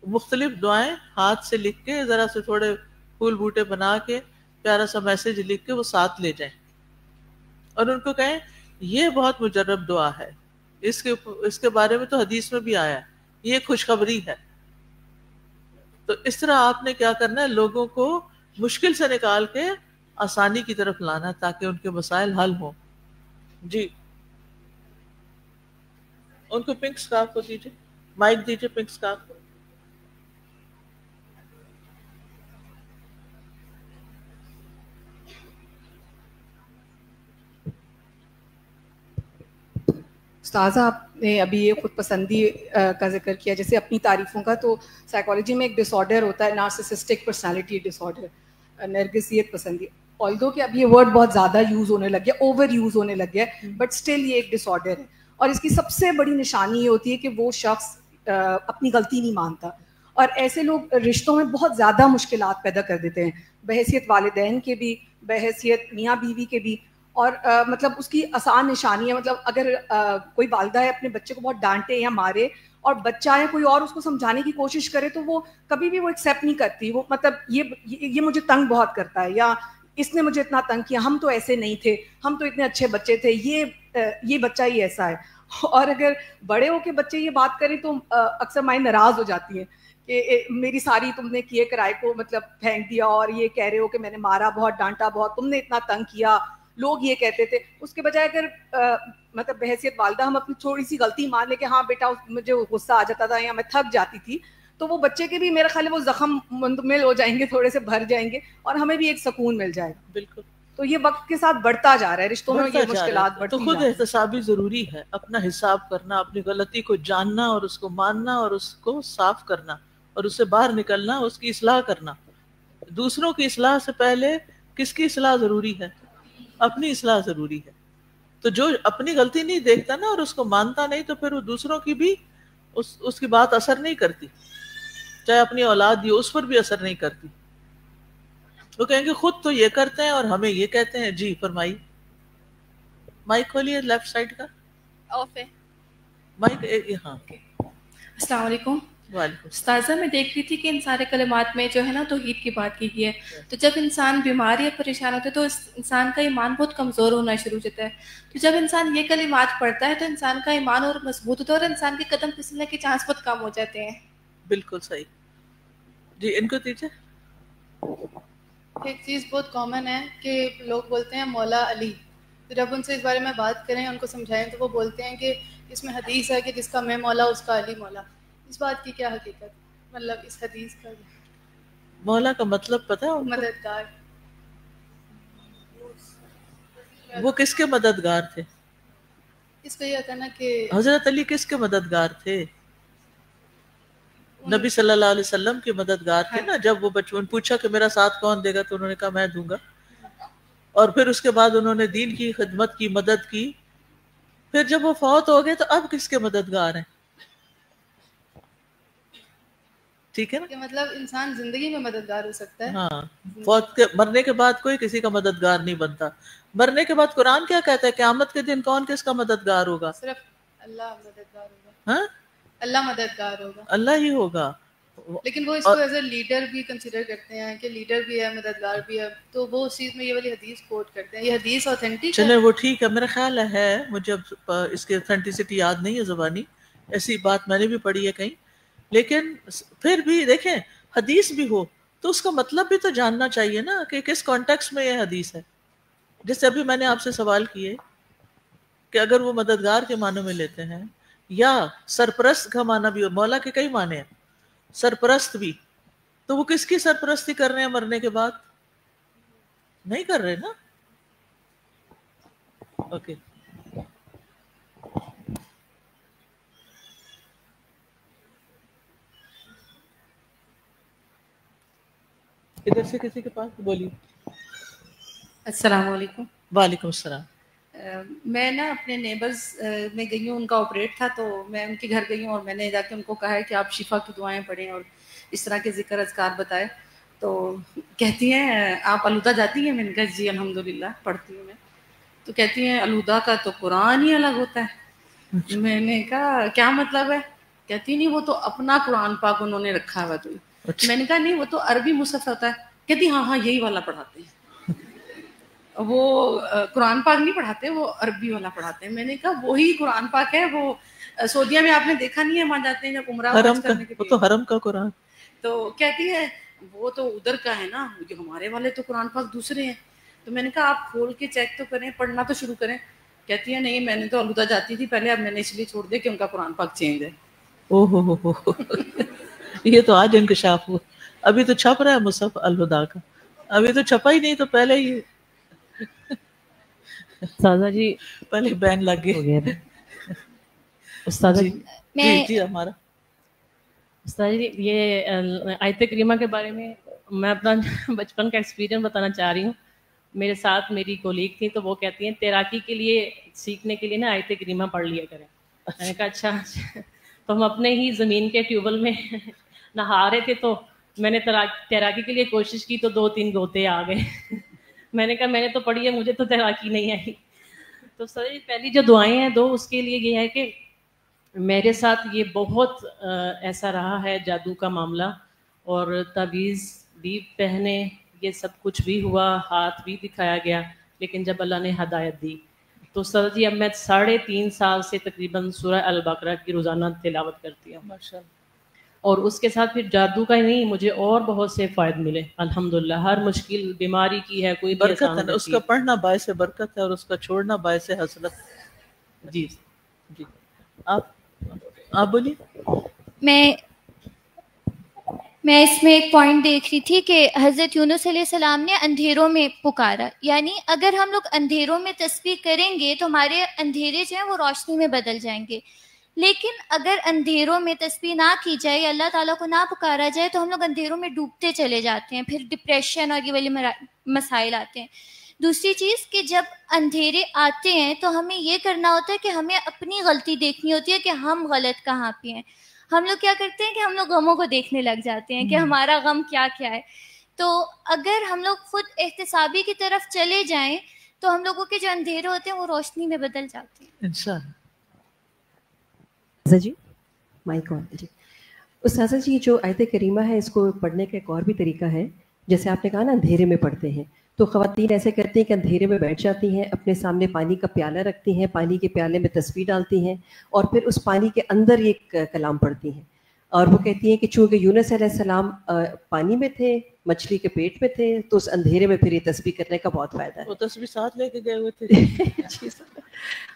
مختلف دعائیں ہاتھ سے لکھ کے، ذرا سے تھوڑے پھول بوٹے بنا کے، پیارا سا میسج لکھ کے وہ ساتھ لے جائیں اور ان کو کہیں یہ بہت مجرب دعا ہے، اس کے بارے میں تو حدیث میں بھی آیا ہے، یہ خوشخبری ہے. تو اس طرح آپ نے کیا کرنا ہے، لوگوں کو مشکل سے نکال کے آسانی کی طرف لانا ہے تاکہ ان کے مسائل حل ہوں. جی، ان کو پنک سکارف کو دیجیے، مائک دیجیے پنک سکارف کو. استاذہ، آپ نے ابھی یہ خود پسندی کا ذکر کیا، جیسے اپنی تعریفوں کا، تو سائیکالوجی میں ایک ڈس آرڈر ہوتا ہے، نارسسسٹک پرسنالٹی ڈس آرڈر، نرگسیت پسندی. آلدو کہ اب یہ ورڈ بہت زیادہ یوز ہونے لگ گیا، اوور یوز ہونے لگ گیا، بٹ اسٹل یہ ایک ڈس آرڈر ہے. اور اس کی سب سے بڑی نشانی یہ ہوتی ہے کہ وہ شخص اپنی غلطی نہیں مانتا، اور ایسے لوگ رشتوں میں بہت زیادہ مشکلات پیدا کر دیتے ہیں، بحیثیت والدین کے بھی، بحیثیت میاں بیوی کے بھی. اور مطلب اس کی آسان نشانی ہے، مطلب اگر کوئی والدہ ہے اپنے بچے کو بہت ڈانٹے یا مارے اور بچہ یا کوئی اور اس کو سمجھانے کی کوشش کرے تو وہ کبھی بھی وہ ایکسیپٹ نہیں کرتی. وہ مطلب یہ مجھے تنگ بہت کرتا ہے، یا اس نے مجھے اتنا تنگ کیا، ہم تو ایسے نہیں تھے، ہم تو اتنے اچھے بچے تھے، یہ بچہ ہی ایسا ہے. اور اگر بڑے ہو کے بچے یہ بات کریں تو اکثر مائیں ناراض ہو جاتی ہیں کہ میری ساری تم نے کیے کرائے کو مطلب پھینک دیا، اور یہ کہہ رہے ہو کہ میں نے مارا بہت، ڈانٹا بہت، تم نے اتنا تنگ کیا، لوگ یہ کہتے تھے. اس کے بجائے اگر مطلب بحیثیت والدہ ہم اپنی تھوڑی سی غلطی مان لیں کہ ہاں بیٹا مجھے غصہ آ جاتا تھا یا میں تھک جاتی تھی، تو وہ بچے کے بھی میرا خیال ہے وہ زخم منتمل ہو جائیں گے، تھوڑے سے بھر جائیں گے، اور ہمیں بھی ایک سکون مل جائے گا. بالکل. تو یہ وقت کے ساتھ بڑھتا جا رہا ہے، رشتوں میں یہ مشکلات بڑھتی تو خود احتسابی ضروری ہے، اپنا حساب کرنا، اپنی غلطی کو جاننا اور اس کو ماننا اور اس کو صاف کرنا اور اس سے باہر نکلنا، اس کی اصلاح کرنا. دوسروں کی اصلاح سے پہلے کس کی اصلاح ضروری ہے؟ اپنی اصلاح ضروری ہے. تو جو اپنی غلطی نہیں دیکھتا نا اور اس کو مانتا نہیں، تو پھر وہ دوسروں کی بھی اس کی بات اثر نہیں کرتی، چاہے اپنی اولاد یہ اس پر بھی اثر نہیں کرتی. وہ کہیں گے خود تو یہ کرتے ہیں اور ہمیں یہ کہتے ہیں. جی فرمائیے، مائک کھولیے، لیفٹ سائڈ کا آف ہے مائک. ہاں، السلام علیکم. وعلیکم. استاذہ، میں دیکھ رہی تھی کہ ان سارے کلمات میں جو ہے نا توحید کی بات کی گئی ہے. تو جب انسان بیمار یا پریشان ہوتا ہے تو انسان کا ایمان بہت کمزور ہونا شروع ہو جاتا ہے. تو جب انسان یہ کلمات پڑھتا ہے تو انسان کا ایمان اور مضبوط ہوتا ہے اور انسان کے قدم پھسلنے کے چانس بہت کم ہو جاتے ہیں. بالکل صحیح. جی ان کو دیجیے. ایک چیز بہت کامن ہے کہ لوگ بولتے ہیں مولا علی، تو جب ان سے اس بارے میں بات کریں، ان کو سمجھائیں، تو وہ بولتے ہیں کہ اس میں حدیث ہے کہ جس کا میں مولا اس کا علی مولا. اس بات کی کیا حقیقت، مطلب اس حدیث کا مولا کا مطلب پتہ ہے؟ مددگار. وہ کس کے مددگار تھے؟ اس کا یہ ہوتا ہے نا کہ حضرت علی کس کے مددگار تھے؟ نبی صلی اللہ علیہ وسلم کے مددگار تھے نا. جب وہ بچپن پوچھا کہ میرا ساتھ کون دے گا تو انہوں نے کہا میں دوں گا، اور پھر اس کے بعد انہوں نے دین کی خدمت کی، مدد کی. پھر جب وہ فوت ہو گئے تو اب کس کے مددگار ہیں؟ ٹھیک ہے نا، کہ مطلب انسان زندگی میں مددگار ہو سکتا ہے. ہاں، فوت کے مرنے کے بعد کوئی کسی کا مددگار نہیں بنتا. مرنے کے بعد قرآن کیا کہتا ہے؟ قیامت کے دن کون کس کا مددگار ہوگا؟ صرف اللہ مددگار ہوگا. ہاں، اللہ مددگار ہوگا، اللہ ہی ہوگا. لیکن وہ اس کو ایز اے لیڈر بھی کنسیڈر کرتے ہیں کہ لیڈر بھی ہے، مددگار بھی ہے، تو وہ اس چیز میں یہ والی حدیث کوٹ کرتے ہیں. یہ حدیث اوتھینٹک چلے وہ ٹھیک ہے، میرا خیال ہے، مجھے اب اس کی اوتھینٹسٹی یاد نہیں ہے زبانی، ایسی بات میں نے بھی پڑھی ہے کہیں. لیکن پھر بھی دیکھیں حدیث بھی ہو تو اس کا مطلب بھی تو جاننا چاہیے نا کہ کس کانٹیکس میں یہ حدیث ہے. جیسے ابھی میں نے آپ سے سوال کیے کہ اگر وہ مددگار کے معنوں میں لیتے ہیں یا سرپرست کا معنی بھی ہو، مولا کے کئی معنی ہیں، سرپرست بھی، تو وہ کس کی سرپرستی کر رہے ہیں مرنے کے بعد؟ نہیں کر رہے نا. اوکے ادھر سے کسی کے پاس بولیے. السلام علیکم. وعلیکم السلام. میں نا اپنے نیبرز میں گئی ہوں، ان کا آپریٹ تھا تو میں ان کے گھر گئی ہوں اور میں نے جا کے ان کو کہا ہے کہ آپ شفا کی دعائیں پڑھیں اور اس طرح کے ذکر اذکار بتائے. تو کہتی ہیں آپ الوداع جاتی ہیں؟ میں نے کہا جی الحمدللہ پڑھتی ہوں میں. تو کہتی ہیں الوداع کا تو قرآن ہی الگ ہوتا ہے. میں نے کہا کیا مطلب ہے؟ کہتی نہیں وہ تو اپنا قرآن پاک انہوں نے رکھا ہوا. تو میں نے کہا نہیں وہ تو عربی مصحف ہوتا ہے. کہتی ہاں یہی والا پڑھاتے ہیں، وہ قرآن پاک نہیں پڑھاتے، وہ عربی والا پڑھاتے ہیں. میں نے کہا وہی قرآن پاک ہے، وہ سعودیہ میں آپ نے دیکھا نہیں ہے وہاں جاتے ہیں جب عمرہ حج کرنے کے لیے، وہ تو حرم کا قرآن. تو کہتی ہے وہ تو ادھر کا ہے نا، جو ہمارے والے تو قرآن پاک دوسرے ہیں. تو میں نے کہا آپ کھول کے چیک تو کریں، پڑھنا تو شروع کریں. کہتی ہے نہیں میں نے تو الوداع جاتی تھی پہلے، اب میں نے اس لیے چھوڑ دیا کہ ان کا قرآن پاک چینج ہے. او ہو یہ تو آج انکشاف ہوا. ابھی تو چھپ رہا ہے مصحف الوداع کا، ابھی تو چھپا ہی نہیں، تو پہلے ہی استاذہ جی پہلے بین لگ گئے. استاذہ جی ہمارا استاد جی یہ آیت کریمہ کے بارے میں میں اپنا بچپن کا ایکسپیرینس بتانا چاہ رہی ہوں. میرے ساتھ میری کولیگ تھی تو وہ کہتی ہیں تیراکی کے لیے سیکھنے کے لیے نا آیت کریمہ پڑھ لیا کریں. میں نے کہا اچھا. تو ہم اپنے ہی زمین کے ٹیوبل میں نہا رہے تھے تو میں نے تیراکی کے لیے کوشش کی تو 2-3 غوطے آ گئے. میں نے کہا میں نے تو پڑھی ہے، مجھے تو تیراکی نہیں آئی. تو سر پہلی جو دعائیں ہیں دو اس کے لیے یہ ہے کہ میرے ساتھ یہ بہت ایسا رہا ہے جادو کا معاملہ، اور تعویذ بھی پہنے، یہ سب کچھ بھی ہوا، ہاتھ بھی دکھایا گیا، لیکن جب اللہ نے ہدایت دی تو سر جی اب میں 3.5 سال سے تقریباً سورہ البقرہ کی روزانہ تلاوت کرتی ہوں ماشاءاللہ. اور اس کے ساتھ پھر جادو کا ہی نہیں، مجھے اور بہت سے فائد ملے الحمدللہ. ہر مشکل بیماری کی ہے کوئی بھی برکت ہے، اس کا پڑھنا باعث برکت ہے اور اس کا چھوڑنا باعث حسرت. جی جی آپ بولیے. میں اس میں ایک پوائنٹ دیکھ رہی تھی کہ حضرت یونس علیہ السلام نے اندھیروں میں پکارا، یعنی اگر ہم لوگ اندھیروں میں تسبیح کریں گے تو ہمارے اندھیرے جو ہیں وہ روشنی میں بدل جائیں گے. لیکن اگر اندھیروں میں تسبیح نہ کی جائے یا اللہ تعالیٰ کو نہ پکارا جائے تو ہم لوگ اندھیروں میں ڈوبتے چلے جاتے ہیں، پھر ڈپریشن اور یہ والی مسائل آتے ہیں. دوسری چیز کہ جب اندھیرے آتے ہیں تو ہمیں یہ کرنا ہوتا ہے کہ ہمیں اپنی غلطی دیکھنی ہوتی ہے کہ ہم غلط کہاں پہ ہیں. ہم لوگ کیا کرتے ہیں کہ ہم لوگ غموں کو دیکھنے لگ جاتے ہیں کہ ہمارا غم کیا کیا ہے. تو اگر ہم لوگ خود احتسابی کی طرف چلے جائیں تو ہم لوگوں کے جو اندھیرے ہوتے ہیں وہ روشنی میں بدل جاتے ہیں انشاءاللہ. جی مائک آن. جی استاذہ جی جو آیت کریمہ ہے اس کو پڑھنے کا ایک اور بھی طریقہ ہے. جیسے آپ نے کہا نا اندھیرے میں پڑھتے ہیں، تو خواتین ایسے کرتی ہیں کہ اندھیرے میں بیٹھ جاتی ہیں، اپنے سامنے پانی کا پیالہ رکھتی ہیں، پانی کے پیالے میں تسبیح ڈالتی ہیں اور پھر اس پانی کے اندر ایک کلام پڑھتی ہیں. اور وہ کہتی ہیں کہ چونکہ یونس علیہ السلام پانی میں تھے، مچھلی کے پیٹ میں تھے، تو اس اندھیرے میں پھر یہ تسبیح کرنے کا بہت فائدہ ہے. وہ تسبیح ساتھ لے کے گئے ہوئے تھے.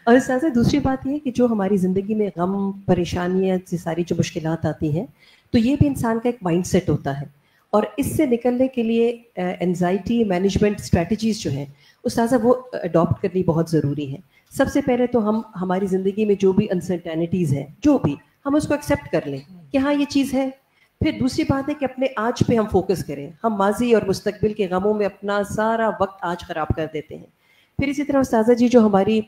اور اس طرح سے دوسری بات یہ ہے کہ جو ہماری زندگی میں غم، پریشانیاں، ساری جو مشکلات آتی ہیں، تو یہ بھی انسان کا ایک مائنڈ سیٹ ہوتا ہے. اور اس سے نکلنے کے لیے انزائٹی مینجمنٹ اسٹریٹجیز جو ہیں استاذہ وہ اڈاپٹ کرنی بہت ضروری ہے. سب سے پہلے تو ہم ہماری زندگی میں جو بھی انسرٹینٹیز ہیں، جو بھی ہم اس کو ایکسیپٹ کر لیں کہ ہاں یہ چیز ہے. پھر دوسری بات ہے کہ اپنے آج پہ ہم فوکس کریں. ہم ماضی اور مستقبل کے غموں میں اپنا سارا وقت آج خراب کر دیتے ہیں. پھر اسی طرح استاذہ جی جو ہماری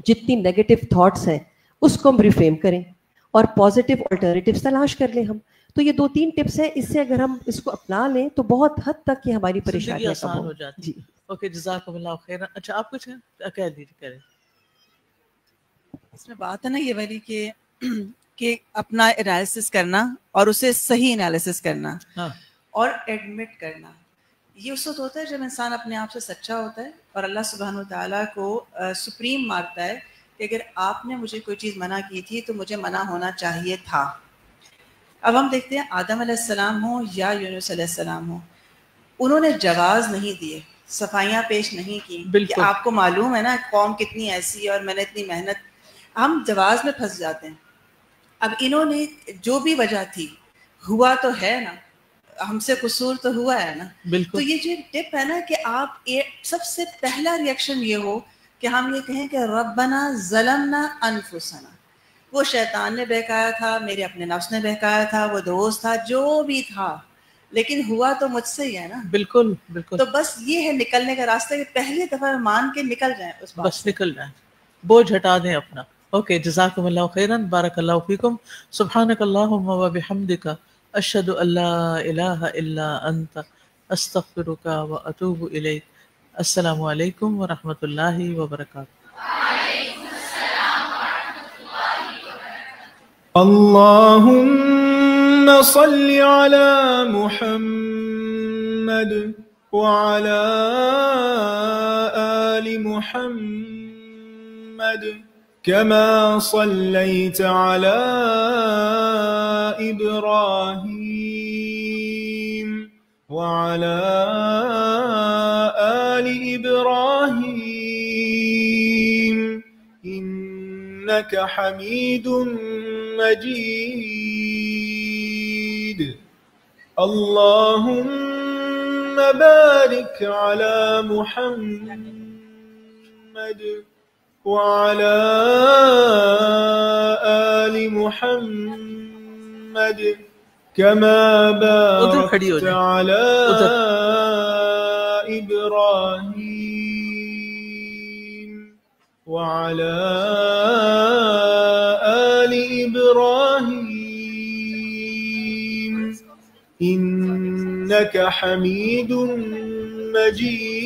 جتنی نیگیٹو تھاٹس ہیں اس کو ہم ریفریم کریں اور پازیٹیو الٹرنیٹیوز تلاش کر لیں ہم. تو یہ 2-3 ٹپس ہیں، اس سے اگر ہم اس کو اپنا لیں تو بہت حد تک یہ ہماری پریشانیاں آسان ہو جاتی. جی اوکے جزاکم اللہ خیر. اچھا آپ کچھ کہہ دیجیے کریں. اس میں بات ہے نا یہ والی کہ اپنا انالیسس کرنا اور اسے صحیح انالیسس کرنا اور ایڈمٹ کرنا. یہ اس وقت ہوتا ہے جب انسان اپنے آپ سے سچا ہوتا ہے اور اللہ سبحانہ وتعالیٰ کو سپریم مانتا ہے کہ اگر آپ نے مجھے کوئی چیز منع کی تھی تو مجھے منع ہونا چاہیے تھا. اب ہم دیکھتے ہیں آدم علیہ السلام ہوں یا یونس علیہ السلام ہوں، انہوں نے جواز نہیں دیے، صفائیاں پیش نہیں کی کہ آپ کو معلوم ہے نا قوم کتنی ایسی ہے اور میں نے اتنی محنت، ہم جواز میں پھنس جاتے ہیں۔ اب انہوں نے جو بھی وجہ تھی، ہوا تو ہے نا، ہم سے قصور تو ہوا ہے نا، تو یہ جو ٹپ ہے نا کہ آپ سب سے پہلا ریئیکشن یہ ہو کہ ہم یہ کہیں کہ ربنا ظلمنا انفسنا، وہ شیطان نے بہکایا تھا، میرے اپنے نفس نے بہکایا تھا، وہ دوست تھا، جو بھی تھا، لیکن ہوا تو مجھ سے ہی ہے نا۔ بالکل بالکل، تو بس یہ ہے نکلنے کا راستہ کہ پہلی دفعہ مان کے نکل جائیں اس بات، بس نکل جائیں، بوجھ ہٹا دیں اپنا۔ اوکے، جزاکم اللہ خیرا، بارک اللہ فیکم، سبحانک اللہم و بحمدک، اشہد ان لا الہ الا انت، استغفرک و اتوب الیک۔ السلام علیکم ورحمۃ اللہ وبرکاتہ۔ اللهم صل على محمد وعلى آل محمد كما صليت على إبراهيم وعلى آل إبراهيم إنك حميد مجيد۔ اللهم بارك على محمد وعلى آل محمد كما باركت على إبراهيم وعلى آل إبراهيم إنك حميد مجيد۔